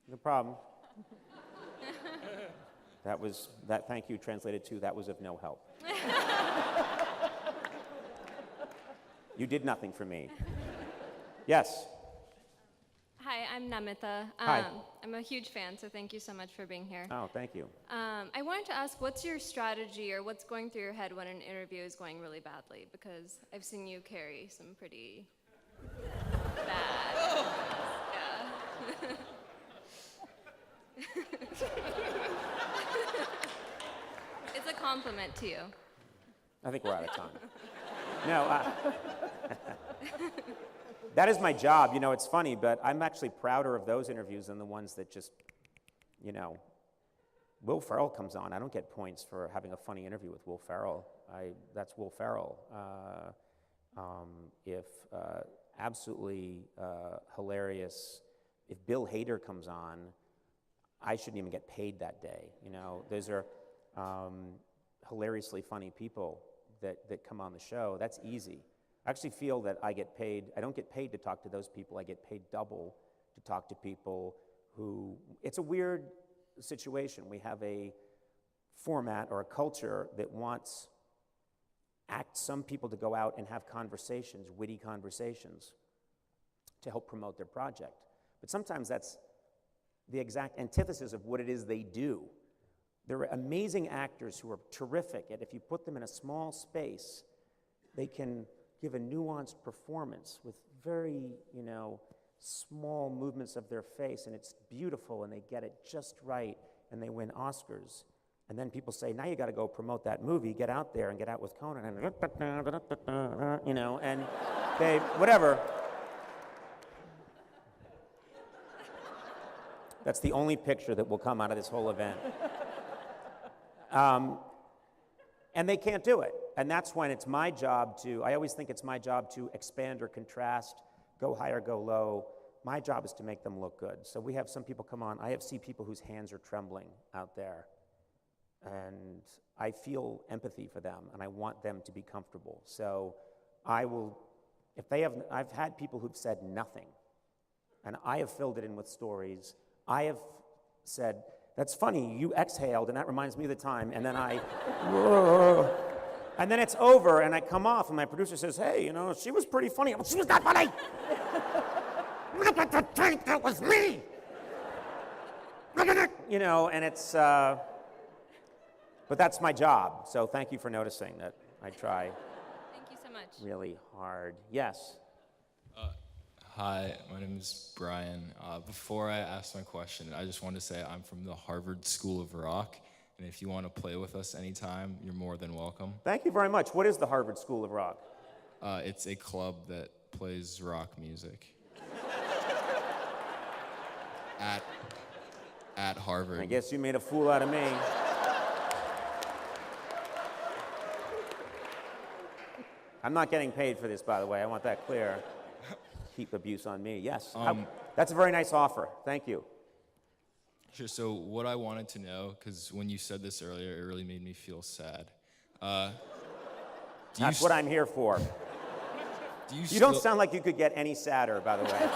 No problem. That thank you translated to, that was of no help. You did nothing for me. Yes? Hi, I'm Namita. Hi. I'm a huge fan, so thank you so much for being here. Oh, thank you. I wanted to ask, what's your strategy, or what's going through your head when an interview is going really badly? Because I've seen you carry some pretty bad. Yeah. It's a compliment to you. I think we're out of time. No. That is my job. You know, it's funny, but I'm actually prouder of those interviews than the ones that just, you know, Will Ferrell comes on. I don't get points for having a funny interview with Will Ferrell. That's Will Ferrell. If absolutely hilarious, if Bill Hader comes on, I shouldn't even get paid that day. You know, those are hilariously funny people that come on the show. That's easy. I actually feel that I don't get paid to talk to those people. I get paid double to talk to people who, it's a weird situation. We have a format or a culture that wants some people to go out and have conversations, witty conversations, to help promote their project. But sometimes that's the exact antithesis of what it is they do. There are amazing actors who are terrific, and if you put them in a small space, they can give a nuanced performance with very, you know, small movements of their face, and it's beautiful, and they get it just right, and they win Oscars. And then people say, now you got to go promote that movie, get out there and get out with Conan, and you know, and they, whatever. That's the only picture that will come out of this whole event. And they can't do it. And that's when it's my job I always think it's my job to expand or contrast, go high or go low. My job is to make them look good. So we have some people come on. I see people whose hands are trembling out there. And I feel empathy for them, and I want them to be comfortable. So I've had people who've said nothing, and I have filled it in with stories. I have said, that's funny, you exhaled, and that reminds me of the time, and then and then it's over, and I come off, and my producer says, hey, you know, she was pretty funny. She was not funny. That was me. You know, and it's, but that's my job, so thank you for noticing that I try. Thank you so much. Really hard. Yes? Hi, my name is Brian. Before I ask my question, I just want to say I'm from the Harvard School of Rock, and if you want to play with us anytime, you're more than welcome. Thank you very much. What is the Harvard School of Rock? It's a club that plays rock music. At Harvard. I guess you made a fool out of me. I'm not getting paid for this, by the way. I want that clear. Keep abuse on me. Yes. That's a very nice offer. Thank you. Sure. So what I wanted to know, because when you said this earlier, it really made me feel sad. That's what I'm here for. You don't sound like you could get any sadder, by the way.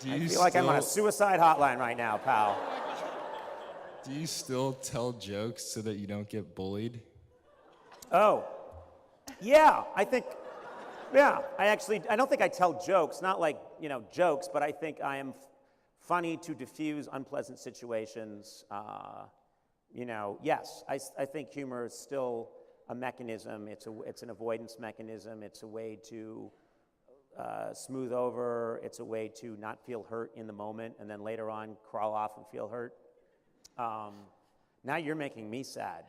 I feel like I'm on a suicide hotline right now, pal. Do you still tell jokes so that you don't get bullied? Oh, yeah, I don't think I tell jokes, not like, you know, jokes, but I think I am funny to diffuse unpleasant situations. You know, yes, I think humor is still a mechanism. It's an avoidance mechanism. It's a way to smooth over. It's a way to not feel hurt in the moment and then later on crawl off and feel hurt. Now you're making me sad.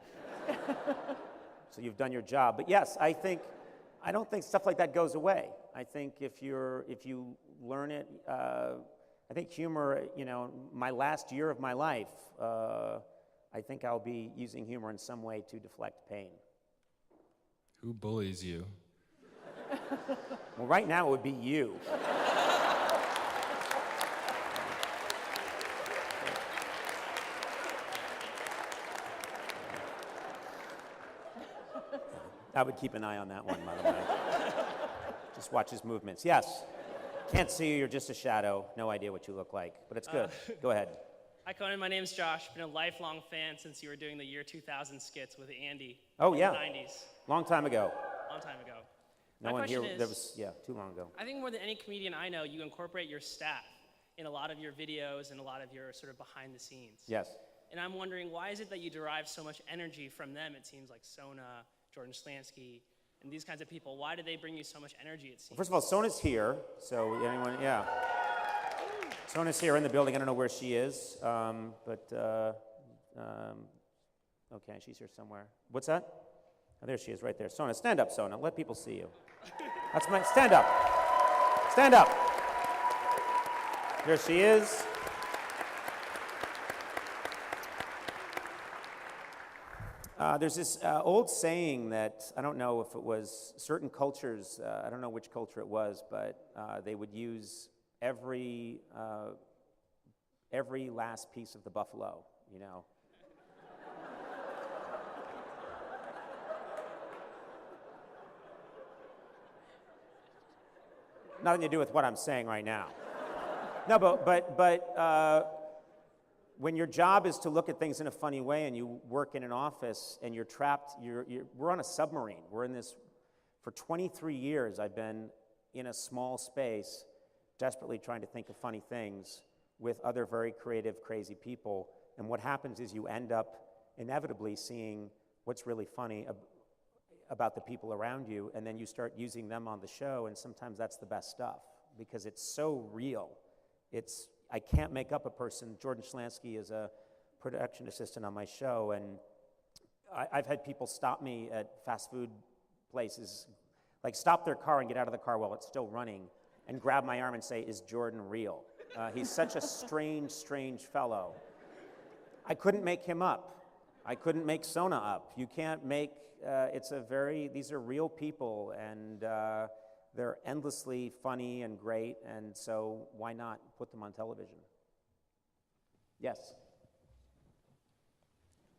So you've done your job. But yes, I don't think stuff like that goes away. I think if you learn it, I think humor, you know, my last year of my life, I think I'll be using humor in some way to deflect pain. Who bullies you? Well, right now it would be you. I would keep an eye on that one, by the way. Just watch his movements. Yes. Can't see you, you're just a shadow. No idea what you look like, but it's good. Go ahead. Hi, Conan. My name's Josh. Been a lifelong fan since you were doing the year 2000 skits with Andy. Oh, yeah. In the 90s. Long time ago. Long time ago. No My one question here, is, there was, yeah, too long ago. I think more than any comedian I know, you incorporate your staff in a lot of your videos and a lot of your sort of behind the scenes. Yes. And I'm wondering, why is it that you derive so much energy from them? It seems like Sona, Jordan Schlansky, and these kinds of people. Why do they bring you so much energy, it seems? Well, first of all, Sona's here, so anyone, yeah. Sona's here in the building. I don't know where she is, okay, she's here somewhere. What's that? Oh, there she is, right there. Sona, stand up, Sona. Let people see you. That's my, stand up. Stand up. There she is. There's this old saying that, I don't know if it was certain cultures, I don't know which culture it was, but they would use every last piece of the buffalo, you know. Nothing to do with what I'm saying right now. No, but when your job is to look at things in a funny way and you work in an office and you're trapped, we're on a submarine. We're in this, for 23 years I've been in a small space desperately trying to think of funny things with other very creative, crazy people. And what happens is you end up inevitably seeing what's really funny about the people around you, and then you start using them on the show, and sometimes that's the best stuff because it's so real. I can't make up a person. Jordan Schlansky is a production assistant on my show, and I've had people stop me at fast food places, like stop their car and get out of the car while it's still running and grab my arm and say, "Is Jordan real?" He's such a strange, strange fellow. I couldn't make him up. I couldn't make Sona up. You can't make, these are real people, and they're endlessly funny and great, and so why not put them on television? Yes.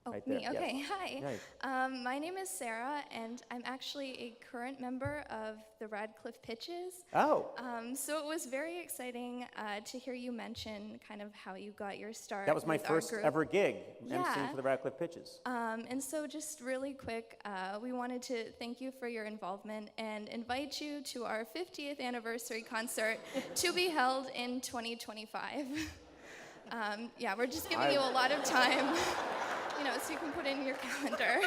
Oh, Right there, me, okay, yes. hi. My name is Sarah, and I'm actually a current member of the Radcliffe Pitches. Oh. So it was very exciting to hear you mention kind of how you got your start. That was my with our first group. ever gig, Yeah. emceeing for the Radcliffe Pitches. And so just really quick, we wanted to thank you for your involvement and invite you to our 50th anniversary concert to be held in 2025. Yeah, we're just giving you a lot of time. You know, so you can put it in your calendar.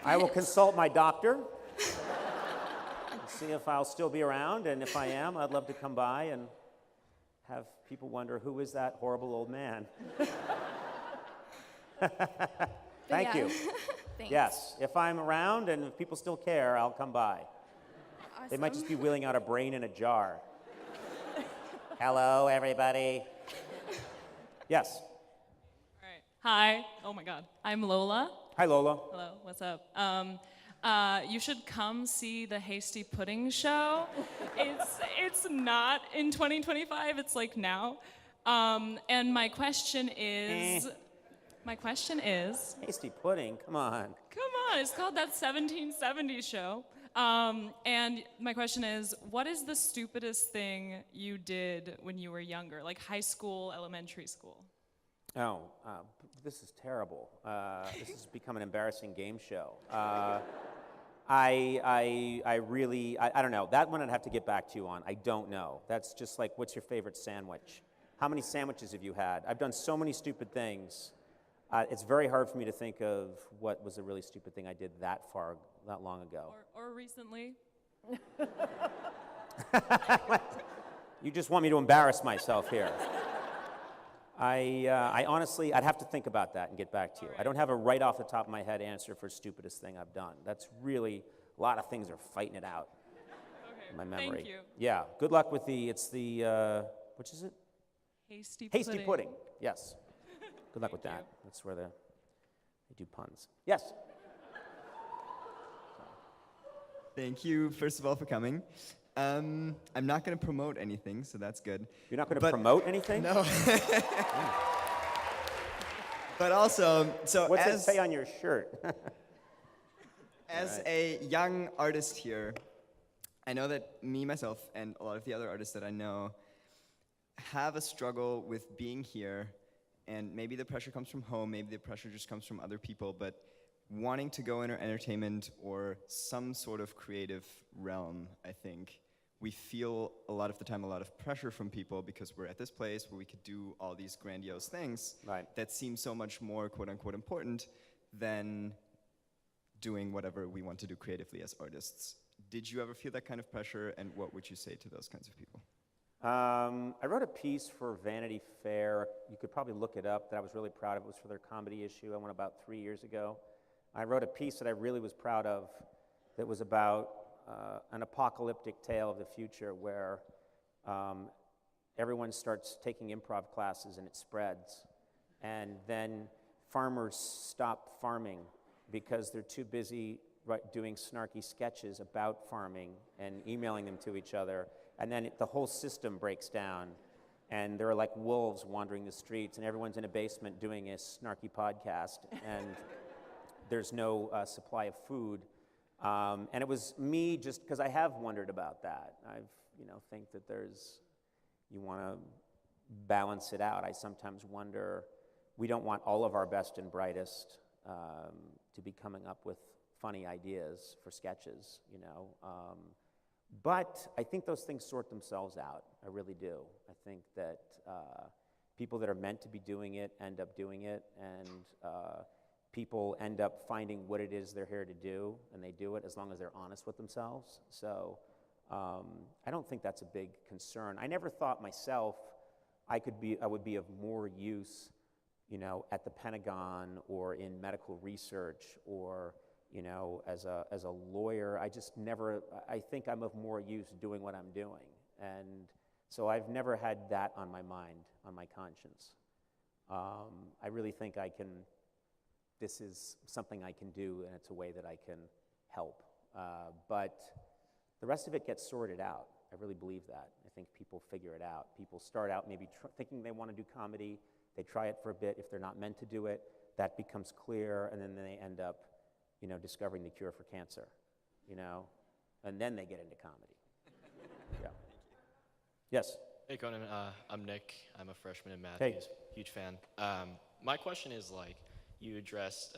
I will consult my doctor and see if I'll still be around, and if I am, I'd love to come by and have people wonder, who is that horrible old man? Thank you. Thanks. Yes, if I'm around and if people still care, I'll come by. Awesome. They might just be wheeling out a brain in a jar. Hello, everybody. Yes. Hi. Oh my God. I'm Lola. Hi, Lola. Hello. What's up? You should come see the Hasty Pudding show. It's not in 2025. It's like now. And my question is. Hasty Pudding. Come on. Come on. It's called That 1770s Show. And my question is, what is the stupidest thing you did when you were younger, like high school, elementary school? Oh, this is terrible. This has become an embarrassing game show. I really, I don't know. That one I'd have to get back to you on. I don't know. That's just like, what's your favorite sandwich? How many sandwiches have you had? I've done so many stupid things. It's very hard for me to think of what was a really stupid thing I did that long ago. Or recently. You just want me to embarrass myself here. I honestly, I'd have to think about that and get back to you. I don't have a right off the top of my head answer for stupidest thing I've done. That's really, a lot of things are fighting it out in my memory. Thank you. Yeah, good luck with which is it? Hasty Pudding, yes. Good luck with that. That's where they do puns. Yes? Thank you, first of all, for coming. I'm not going to promote anything, so that's good. You're not going to promote anything? No. But also, so what's it say on your shirt? As a young artist here, I know that me, myself, and a lot of the other artists that I know have a struggle with being here, and maybe the pressure comes from home, maybe the pressure just comes from other people, but wanting to go into entertainment or some sort of creative realm, I think, we feel a lot of the time a lot of pressure from people because we're at this place where we could do all these grandiose things that seem so much more quote-unquote important than doing whatever we want to do creatively as artists. Did you ever feel that kind of pressure, and what would you say to those kinds of people? I wrote a piece for Vanity Fair. You could probably look it up that I was really proud of. It was for their comedy issue I went about 3 years ago. I wrote a piece that I really was proud of that was about an apocalyptic tale of the future where everyone starts taking improv classes and it spreads. And then farmers stop farming because they're too busy doing snarky sketches about farming and emailing them to each other. And then the whole system breaks down. And there are like wolves wandering the streets, and everyone's in a basement doing a snarky podcast, and there's no supply of food. And it was me, just because I have wondered about that. Think that you want to balance it out. I sometimes wonder, we don't want all of our best and brightest to be coming up with funny ideas for sketches, but I think those things sort themselves out. I really do. I think that people that are meant to be doing it end up doing it, and people end up finding what it is they're here to do, and they do it as long as they're honest with themselves. So I don't think that's a big concern. I never thought myself I would be of more use, at the Pentagon or in medical research or as a lawyer. I think I'm of more use doing what I'm doing. And so I've never had that on my mind, on my conscience. I really think this is something I can do, and it's a way that I can help. But the rest of it gets sorted out. I really believe that. I think people figure it out. People start out maybe thinking they want to do comedy. They try it for a bit. If they're not meant to do it, that becomes clear, and then they end up discovering the cure for cancer, and then they get into comedy. Yeah. Yes? Hey, Conan. I'm Nick. I'm a freshman in math. Hey. Huge fan. My question is, you addressed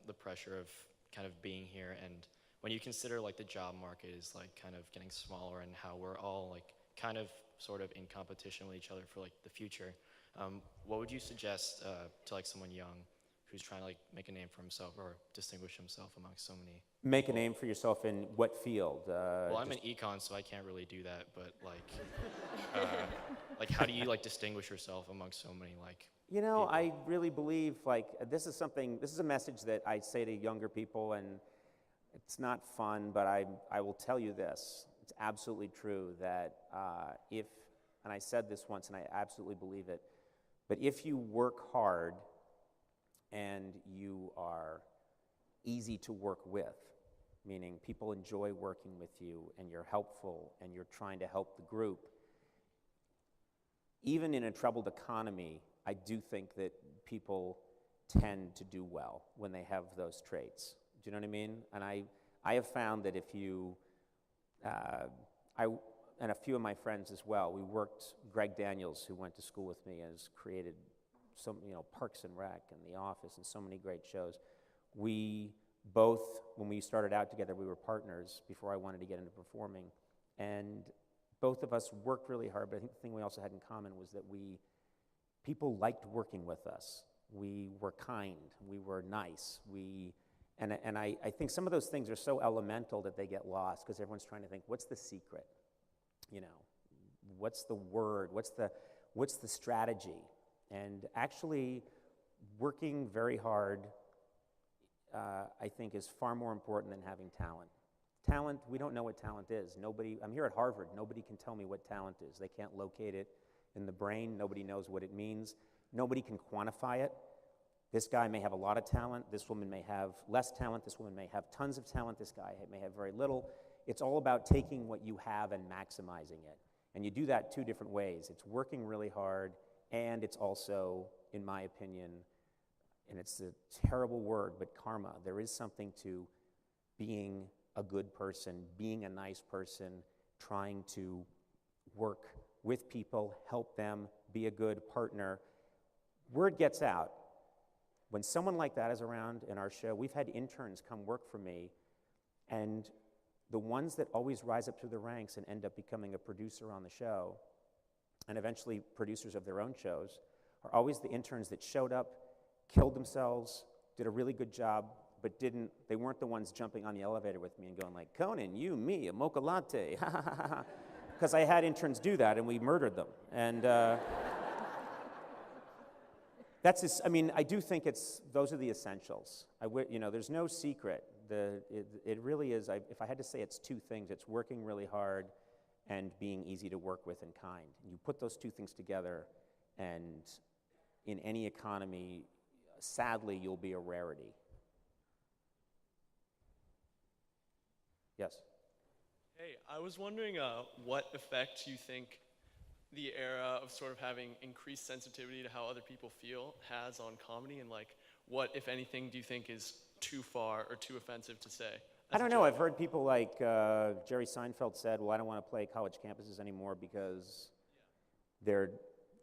the pressure of kind of being here, and when you consider, the job market is, kind of getting smaller and how we're all, kind of sort of in competition with each other for, the future, what would you suggest to, someone young who's trying to make a name for himself or distinguish himself amongst so many? Make a name for yourself in what field? Well, I'm in econ, so I can't really do that. But how do you distinguish yourself amongst so many people? I really believe this is a message that I say to younger people, and it's not fun, but I will tell you this. It's absolutely true that and I said this once, and I absolutely believe it, but if you work hard and you are easy to work with, meaning people enjoy working with you and you're helpful and you're trying to help the group, even in a troubled economy, I do think that people tend to do well when they have those traits. Do you know what I mean? And I have found that if you, and a few of my friends as well, Greg Daniels, who went to school with me, has created some, Parks and Rec and The Office and so many great shows. We both, when we started out together, we were partners before I wanted to get into performing. And both of us worked really hard, but I think the thing we also had in common was that people liked working with us. We were kind, we were nice, and I think some of those things are so elemental that they get lost because everyone's trying to think, what's the secret? What's the word? What's the strategy? And actually, working very hard, I think, is far more important than having talent. Talent, we don't know what talent is. I'm here at Harvard. Nobody can tell me what talent is. They can't locate it in the brain. Nobody knows what it means. Nobody can quantify it. This guy may have a lot of talent. This woman may have less talent. This woman may have tons of talent. This guy may have very little. It's all about taking what you have and maximizing it. And you do that two different ways. It's working really hard, and it's also, in my opinion, and it's a terrible word, but karma. There is something to being a good person, being a nice person, trying to work with people, help them, be a good partner. Word gets out. When someone like that is around in our show, we've had interns come work for me, and the ones that always rise up through the ranks and end up becoming a producer on the show, and eventually producers of their own shows, are always the interns that showed up, killed themselves, did a really good job, but they weren't the ones jumping on the elevator with me and going like, Conan, you, me, a mocha latte, ha ha ha ha. Because I had interns do that and we murdered them. And I do think those are the essentials. There's no secret. it really is, if I had to say it's two things, it's working really hard and being easy to work with and kind. You put those two things together, and in any economy, sadly, you'll be a rarity. Yes? Hey, I was wondering what effect you think the era of sort of having increased sensitivity to how other people feel has on comedy, and like what, if anything, do you think is too far or too offensive to say? I don't know. I've heard people like Jerry Seinfeld said, well, I don't want to play college campuses anymore because they're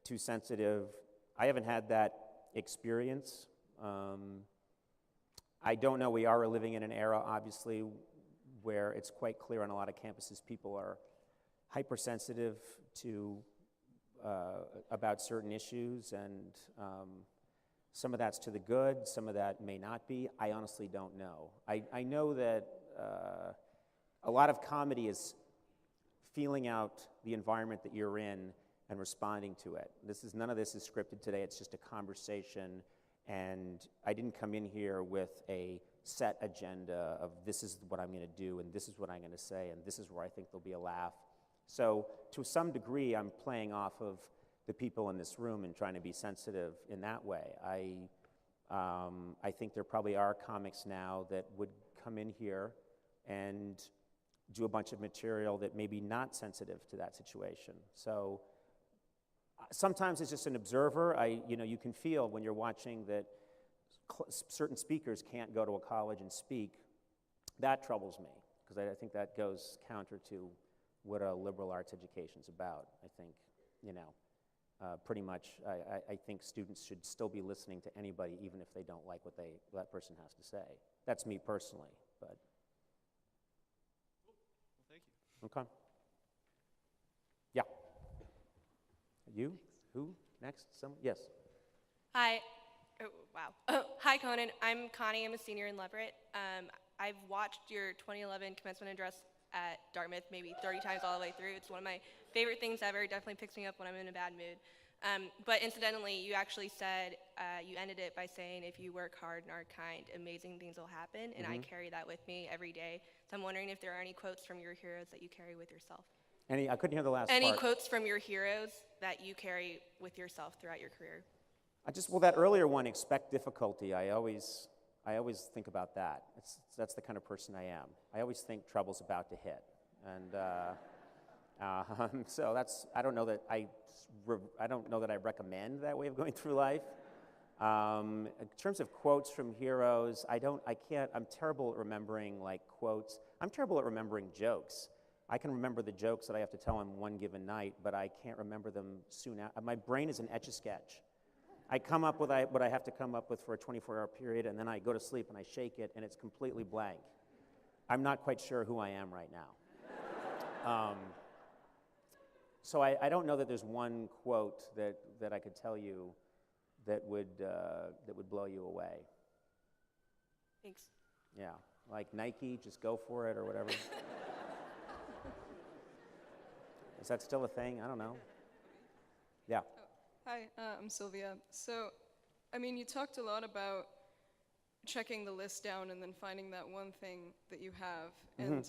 too sensitive. I haven't had that experience. I don't know. We are living in an era, obviously, where it's quite clear on a lot of campuses people are hypersensitive to about certain issues, and some of that's to the good, some of that may not be. I honestly don't know. I know that a lot of comedy is feeling out the environment that you're in and responding to it. None of this is scripted today. It's just a conversation, and I didn't come in here with a set agenda of this is what I'm going to do, and this is what I'm going to say, and this is where I think there'll be a laugh. So to some degree, I'm playing off of the people in this room and trying to be sensitive in that way. I think there probably are comics now that would come in here and do a bunch of material that may be not sensitive to that situation. So sometimes as just an observer, you can feel when you're watching that certain speakers can't go to a college and speak. That troubles me, because I think that goes counter to what a liberal arts education's about. I think, pretty much, I think students should still be listening to anybody, even if they don't like what that person has to say. That's me personally, but. Well, thank you. Okay. Yeah. You? Who? Next? Someone? Yes. Hi. Oh, wow. Hi, Conan. I'm Connie. I'm a senior in Leverett. I've watched your 2011 commencement address at Dartmouth maybe 30 times all the way through. It's one of my favorite things ever. It definitely picks me up when I'm in a bad mood. But incidentally, you actually said, you ended it by saying, if you work hard and are kind, amazing things will happen. And I carry that with me every day. So I'm wondering if there are any quotes from your heroes that you carry with yourself. I couldn't hear the last Any part. quotes from your heroes that you carry with yourself throughout your career? Well, that earlier one, expect difficulty, I always think about that. That's the kind of person I am. I always think trouble's about to hit. And so I don't know that I recommend that way of going through life. In terms of quotes from heroes, I'm terrible at remembering quotes. I'm terrible at remembering jokes. I can remember the jokes that I have to tell on one given night, but I can't remember them soon after. My brain is an Etch-a-Sketch. I come up with what I have to come up with for a 24-hour period, and then I go to sleep and I shake it, and it's completely blank. I'm not quite sure who I am right now. So I don't know that there's one quote that I could tell you that would blow you away. Thanks. Yeah, like Nike, just go for it or whatever. Is that still a thing? I don't know. Yeah. Hi, I'm Sylvia. So, you talked a lot about checking the list down and then finding that one thing that you have and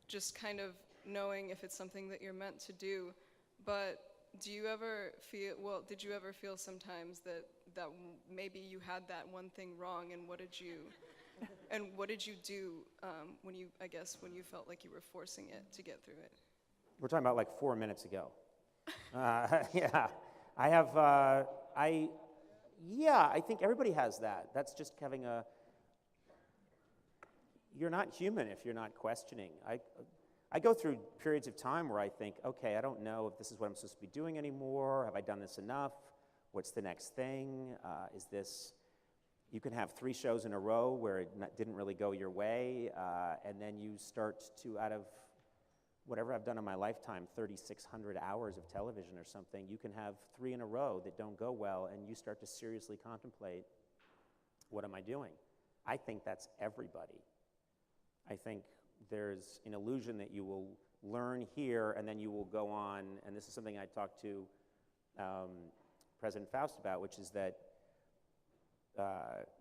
just kind of knowing if it's something that you're meant to do. But did you ever feel sometimes that maybe you had that one thing wrong, and what did you do when you felt like you were forcing it to get through it? We're talking about 4 minutes ago. Yeah. I think everybody has that. That's just having you're not human if you're not questioning. I go through periods of time where I think, okay, I don't know if this is what I'm supposed to be doing anymore. Have I done this enough? What's the next thing? You can have 3 shows in a row where it didn't really go your way, and then you start to, out of whatever I've done in my lifetime, 3,600 hours of television or something, you can have 3 in a row that don't go well, and you start to seriously contemplate, what am I doing? I think that's everybody. I think there's an illusion that you will learn here, and then you will go on, and this is something I talked to President Faust about, which is that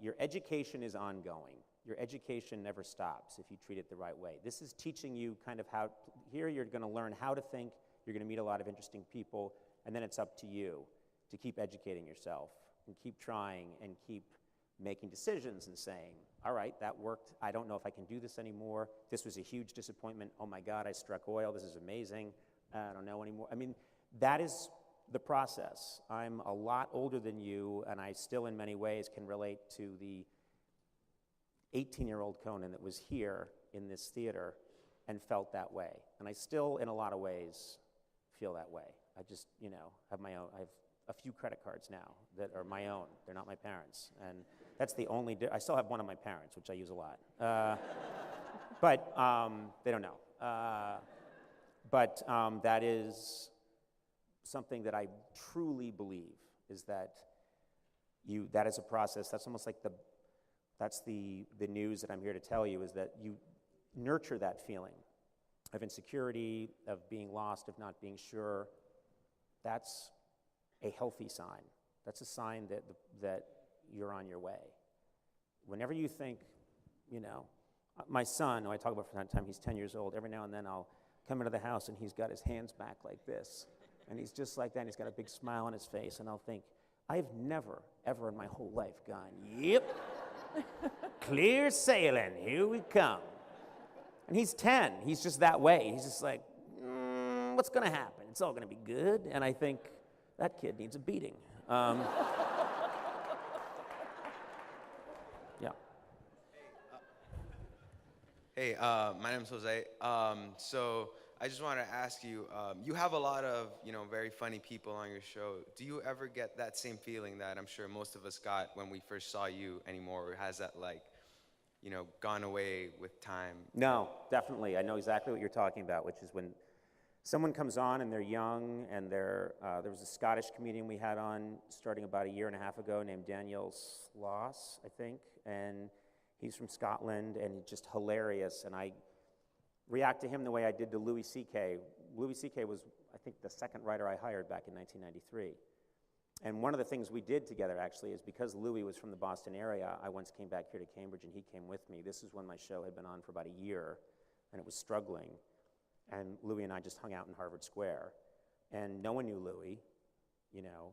your education is ongoing. Your education never stops if you treat it the right way. This is teaching you kind of how, here you're going to learn how to think, you're going to meet a lot of interesting people, and then it's up to you to keep educating yourself and keep trying and keep making decisions and saying, all right, that worked. I don't know if I can do this anymore. This was a huge disappointment. Oh my God, I struck oil. This is amazing. I don't know anymore. I mean, that is the process. I'm a lot older than you, and I still in many ways can relate to the 18-year-old Conan that was here in this theater and felt that way. And I still, in a lot of ways, feel that way. I just, you know, have my own, I have a few credit cards now that are my own. They're not my parents. And that's the only, I still have one of my parents, which I use a lot. But they don't know. But that is something that I truly believe is that that is a process. That's almost like that's the news that I'm here to tell you, is that you nurture that feeling of insecurity, of being lost, of not being sure. That's a healthy sign. That's a sign that you're on your way. Whenever you think, you know, my son, who I talk about from time to time, he's 10 years old, every now and then I'll come into the house and he's got his hands back like this. And he's just like that, and he's got a big smile on his face, and I'll think, I've never, ever in my whole life gone, yep, clear sailing, here we come. And he's 10, he's just that way. He's just like, what's gonna happen? It's all gonna be good. And I think, that kid needs a beating. Yeah. Hey, my name's Jose. So I just want to ask you, you have a lot of, you know, very funny people on your show. Do you ever get that same feeling that I'm sure most of us got when we first saw you anymore? Or has that, like, you know, gone away with time? No, definitely. I know exactly what you're talking about, which is when someone comes on and they're young, and there was a Scottish comedian we had on starting about a year and a half ago named Daniel Sloss, I think, and he's from Scotland, and he's just hilarious, and I react to him the way I did to Louis C.K. Louis C.K. was, I think, the second writer I hired back in 1993. And one of the things we did together, actually, is because Louis was from the Boston area, I once came back here to Cambridge, and he came with me. This is when my show had been on for about a year, and it was struggling. And Louis and I just hung out in Harvard Square. And no one knew Louis. You know,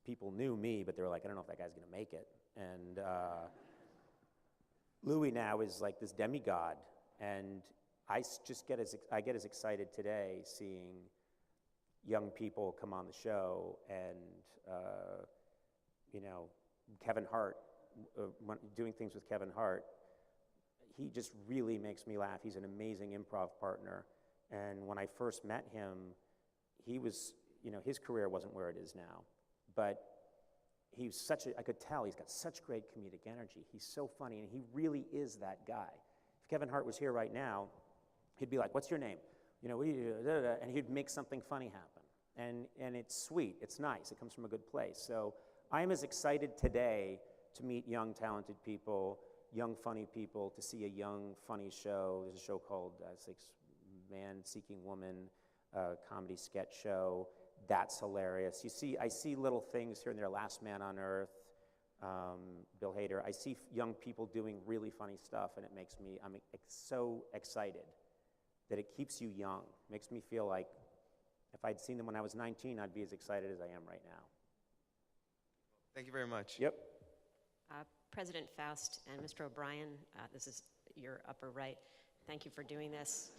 people knew me, but they were like, I don't know if that guy's going to make it. And Louis now is like this demigod. And I get as excited today seeing young people come on the show, and you know, Kevin Hart, doing things with Kevin Hart. He just really makes me laugh. He's an amazing improv partner. And when I first met him, he was, you know, his career wasn't where it is now, but he's I could tell he's got such great comedic energy. He's so funny, and he really is that guy. If Kevin Hart was here right now, he'd be like, what's your name? You know, what do you do? Da, da, da. And he'd make something funny happen. And it's sweet, it's nice, it comes from a good place. So I'm as excited today to meet young, talented people, young, funny people, to see a young, funny show. There's a show called Man Seeking Woman, comedy sketch show. That's hilarious. I see little things here and there, Last Man on Earth, Bill Hader. I see young people doing really funny stuff, and I'm so excited that it keeps you young. Makes me feel like if I'd seen them when I was 19, I'd be as excited as I am right now. Thank you very much. Yep. President Faust and Mr. O'Brien, this is your upper right. Thank you for doing this.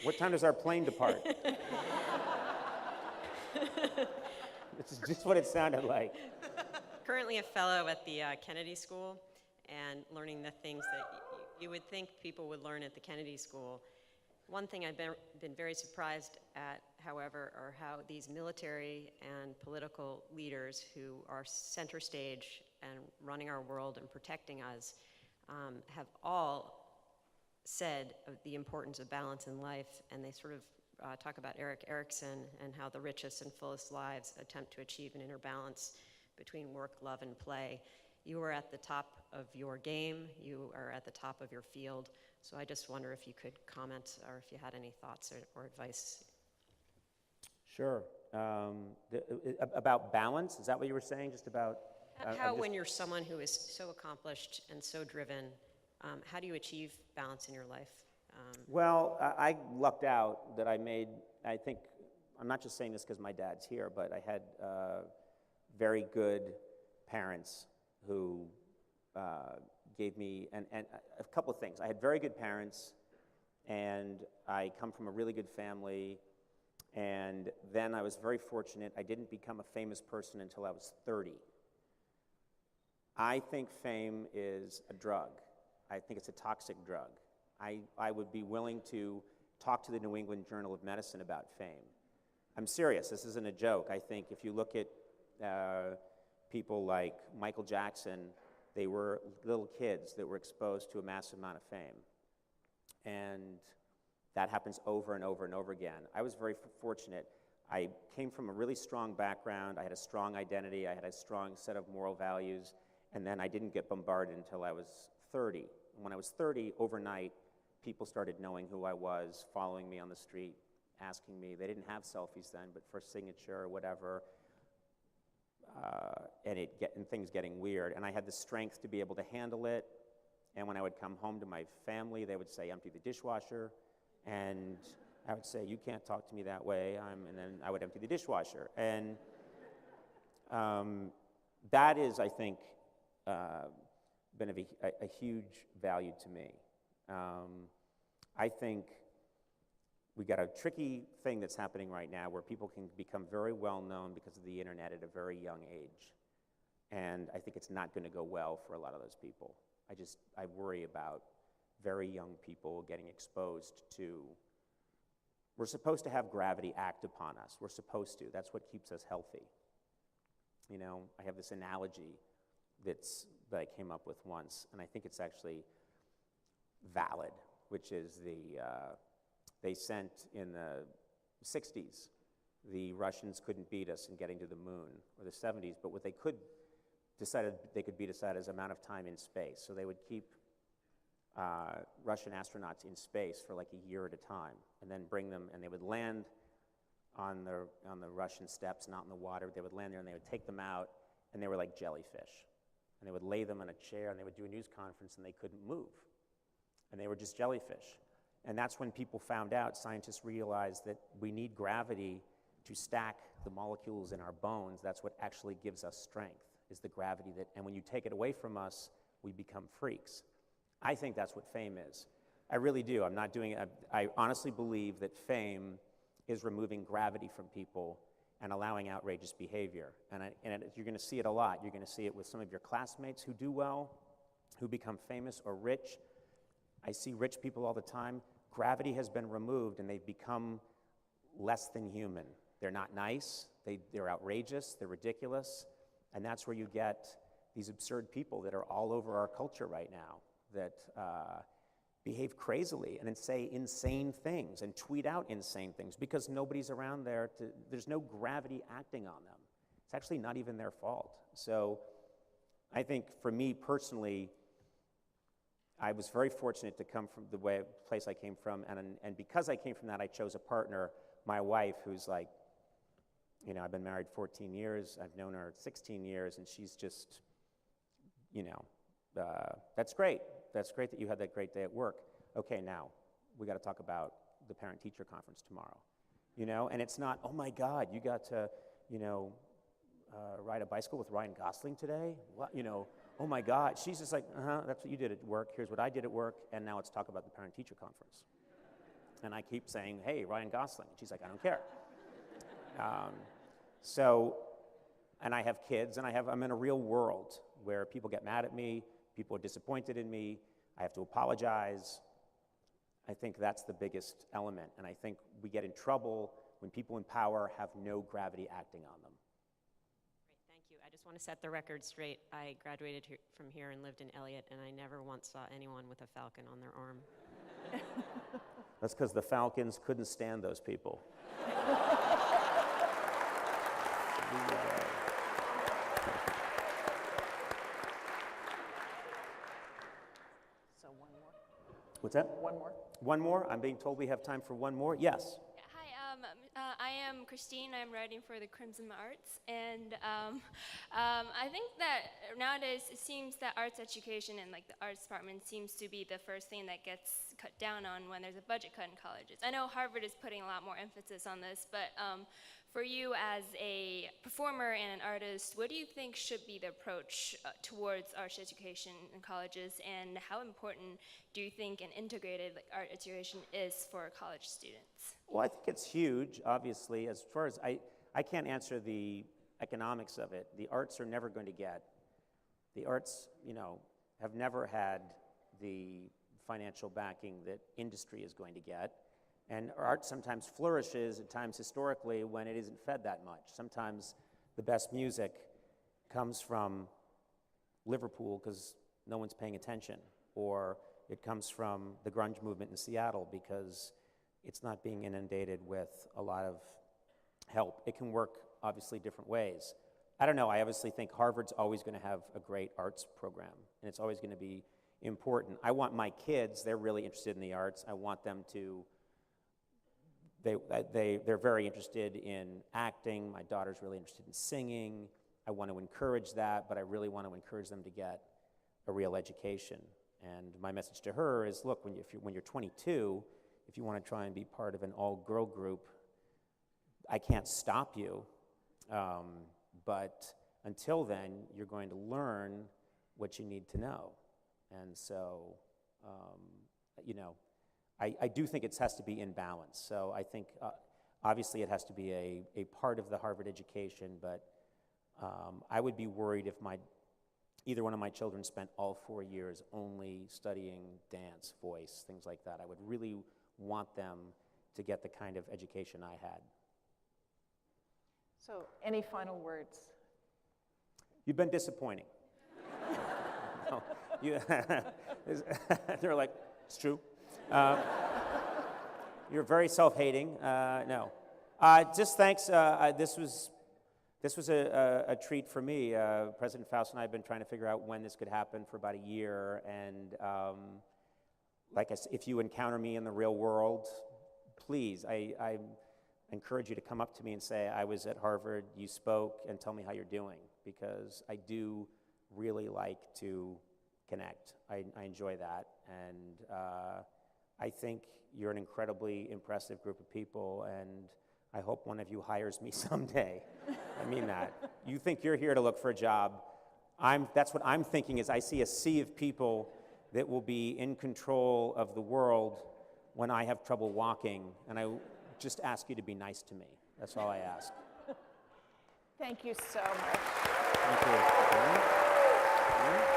What time does our plane depart? This is just what it sounded like. Currently a fellow at the Kennedy School, and learning the things that you would think people would learn at the Kennedy School. One thing I've been very surprised at, however, are how these military and political leaders who are center stage and running our world and protecting us have all said of the importance of balance in life, and they sort of talk about Erik Erikson and how the richest and fullest lives attempt to achieve an inner balance between work, love, and play. You are at the top of your game, you are at the top of your field, so I just wonder if you could comment or if you had any thoughts or advice. Sure. About balance, is that what you were saying? Just about How, when you're someone who is so accomplished and so driven, how do you achieve balance in your life? Well, I lucked out that I made, I think, I'm not just saying this because my dad's here, but I had very good parents who gave me, and a couple of things. I had very good parents, and I come from a really good family, and then I was very fortunate. I didn't become a famous person until I was 30. I think fame is a drug. I think it's a toxic drug. I would be willing to talk to the New England Journal of Medicine about fame. I'm serious, this isn't a joke. I think if you look at people like Michael Jackson, they were little kids that were exposed to a massive amount of fame. And that happens over and over and over again. I was very fortunate. I came from a really strong background. I had a strong identity. I had a strong set of moral values. And then I didn't get bombarded until I was 30. And when I was 30, overnight, people started knowing who I was, following me on the street, asking me. They didn't have selfies then, but for signature or whatever. And things getting weird. And I had the strength to be able to handle it. And when I would come home to my family, they would say, empty the dishwasher. And I would say, you can't talk to me that way. And then I would empty the dishwasher. And that is, I think, been of a huge value to me. I think we got a tricky thing that's happening right now where people can become very well known because of the internet at a very young age. And I think it's not going to go well for a lot of those people. I worry about very young people getting exposed to, we're supposed to have gravity act upon us. We're supposed to. That's what keeps us healthy. You know, I have this analogy that I came up with once, and I think it's actually valid, which is they sent in the 60s, the Russians couldn't beat us in getting to the moon, or the 70s, but what they decided they could beat us at is amount of time in space. So they would keep Russian astronauts in space for like a year at a time, and then bring them, and they would land on the Russian steppes, not in the water. They would land there, and they would take them out, and they were like jellyfish. And they would lay them in a chair, and they would do a news conference, and they couldn't move. And they were just jellyfish. And that's when people found out, scientists realized that we need gravity to stack the molecules in our bones. That's what actually gives us strength, is the gravity that, and when you take it away from us, we become freaks. I think that's what fame is. I really do. I'm not doing it. I honestly believe that fame is removing gravity from people and allowing outrageous behavior. And you're going to see it a lot. You're going to see it with some of your classmates who do well, who become famous or rich. I see rich people all the time. Gravity has been removed, and they've become less than human. They're not nice. They're outrageous. They're ridiculous. And that's where you get these absurd people that are all over our culture right now that behave crazily and then say insane things and tweet out insane things because nobody's around there. There's no gravity acting on them. It's actually not even their fault. So I think for me personally, I was very fortunate to come from the place I came from, and because I came from that, I chose a partner, my wife, who's like, you know, I've been married 14 years, I've known her 16 years, and she's just, you know, that's great. That's great that you had that great day at work. Okay, now, we got to talk about the parent-teacher conference tomorrow, you know? And it's not, oh my God, you got to, you know, ride a bicycle with Ryan Gosling today? What, you know, oh my God. She's just like, that's what you did at work. Here's what I did at work, and now let's talk about the parent-teacher conference. And I keep saying, hey, Ryan Gosling. And she's like, I don't care. And I have kids, and I'm in a real world where people get mad at me, people are disappointed in me, I have to apologize. I think that's the biggest element, and I think we get in trouble when people in power have no gravity acting on them. Great, thank you. I just want to set the record straight. I graduated from here and lived in Elliott, and I never once saw anyone with a falcon on their arm. That's because the Falcons couldn't stand those people. So one more. What's that? One more. One more? I'm being told we have time for one more. Yes. Hi, I am Christine. I'm writing for the Crimson Arts, and I think that nowadays it seems that arts education and like the arts department seems to be the first thing that gets cut down on when there's a budget cut in colleges. I know Harvard is putting a lot more emphasis on this, but for you as a performer and an artist, what do you think should be the approach towards arts education in colleges, and how important do you think an integrated art education is for college students? Well, I think it's huge, obviously. As far as I can't answer the economics of it. The arts are never going to get. The arts, have never had the financial backing that industry is going to get. And art sometimes flourishes at times historically when it isn't fed that much. Sometimes the best music comes from Liverpool because no one's paying attention, or it comes from the grunge movement in Seattle because it's not being inundated with a lot of help. It can work, obviously, different ways. I don't know, I obviously think Harvard's always going to have a great arts program, and it's always going to be important. I want my kids, they're really interested in the arts. I want them to, they're very interested in acting. My daughter's really interested in singing. I want to encourage that, but I really want to encourage them to get a real education. And my message to her is, look, when you're 22, if you want to try and be part of an all-girl group, I can't stop you. But until then, you're going to learn what you need to know. And so, I do think it has to be in balance. So I think, obviously, it has to be a part of the Harvard education, but I would be worried if either one of my children spent all 4 years only studying dance, voice, things like that. I would really want them to get the kind of education I had. So, any final words? You've been disappointing. No, they're like, it's true. You're very self-hating. No. Just thanks. This was a treat for me. President Faust and I have been trying to figure out when this could happen for about a year. And like I said, if you encounter me in the real world, please, I encourage you to come up to me and say, I was at Harvard, you spoke, and tell me how you're doing, because I do really like to connect. I enjoy that, and I think you're an incredibly impressive group of people, and I hope one of you hires me someday. I mean that. You think you're here to look for a job. That's what I'm thinking is I see a sea of people that will be in control of the world when I have trouble walking, and I just ask you to be nice to me. That's all I ask. Thank you so much. Thank you.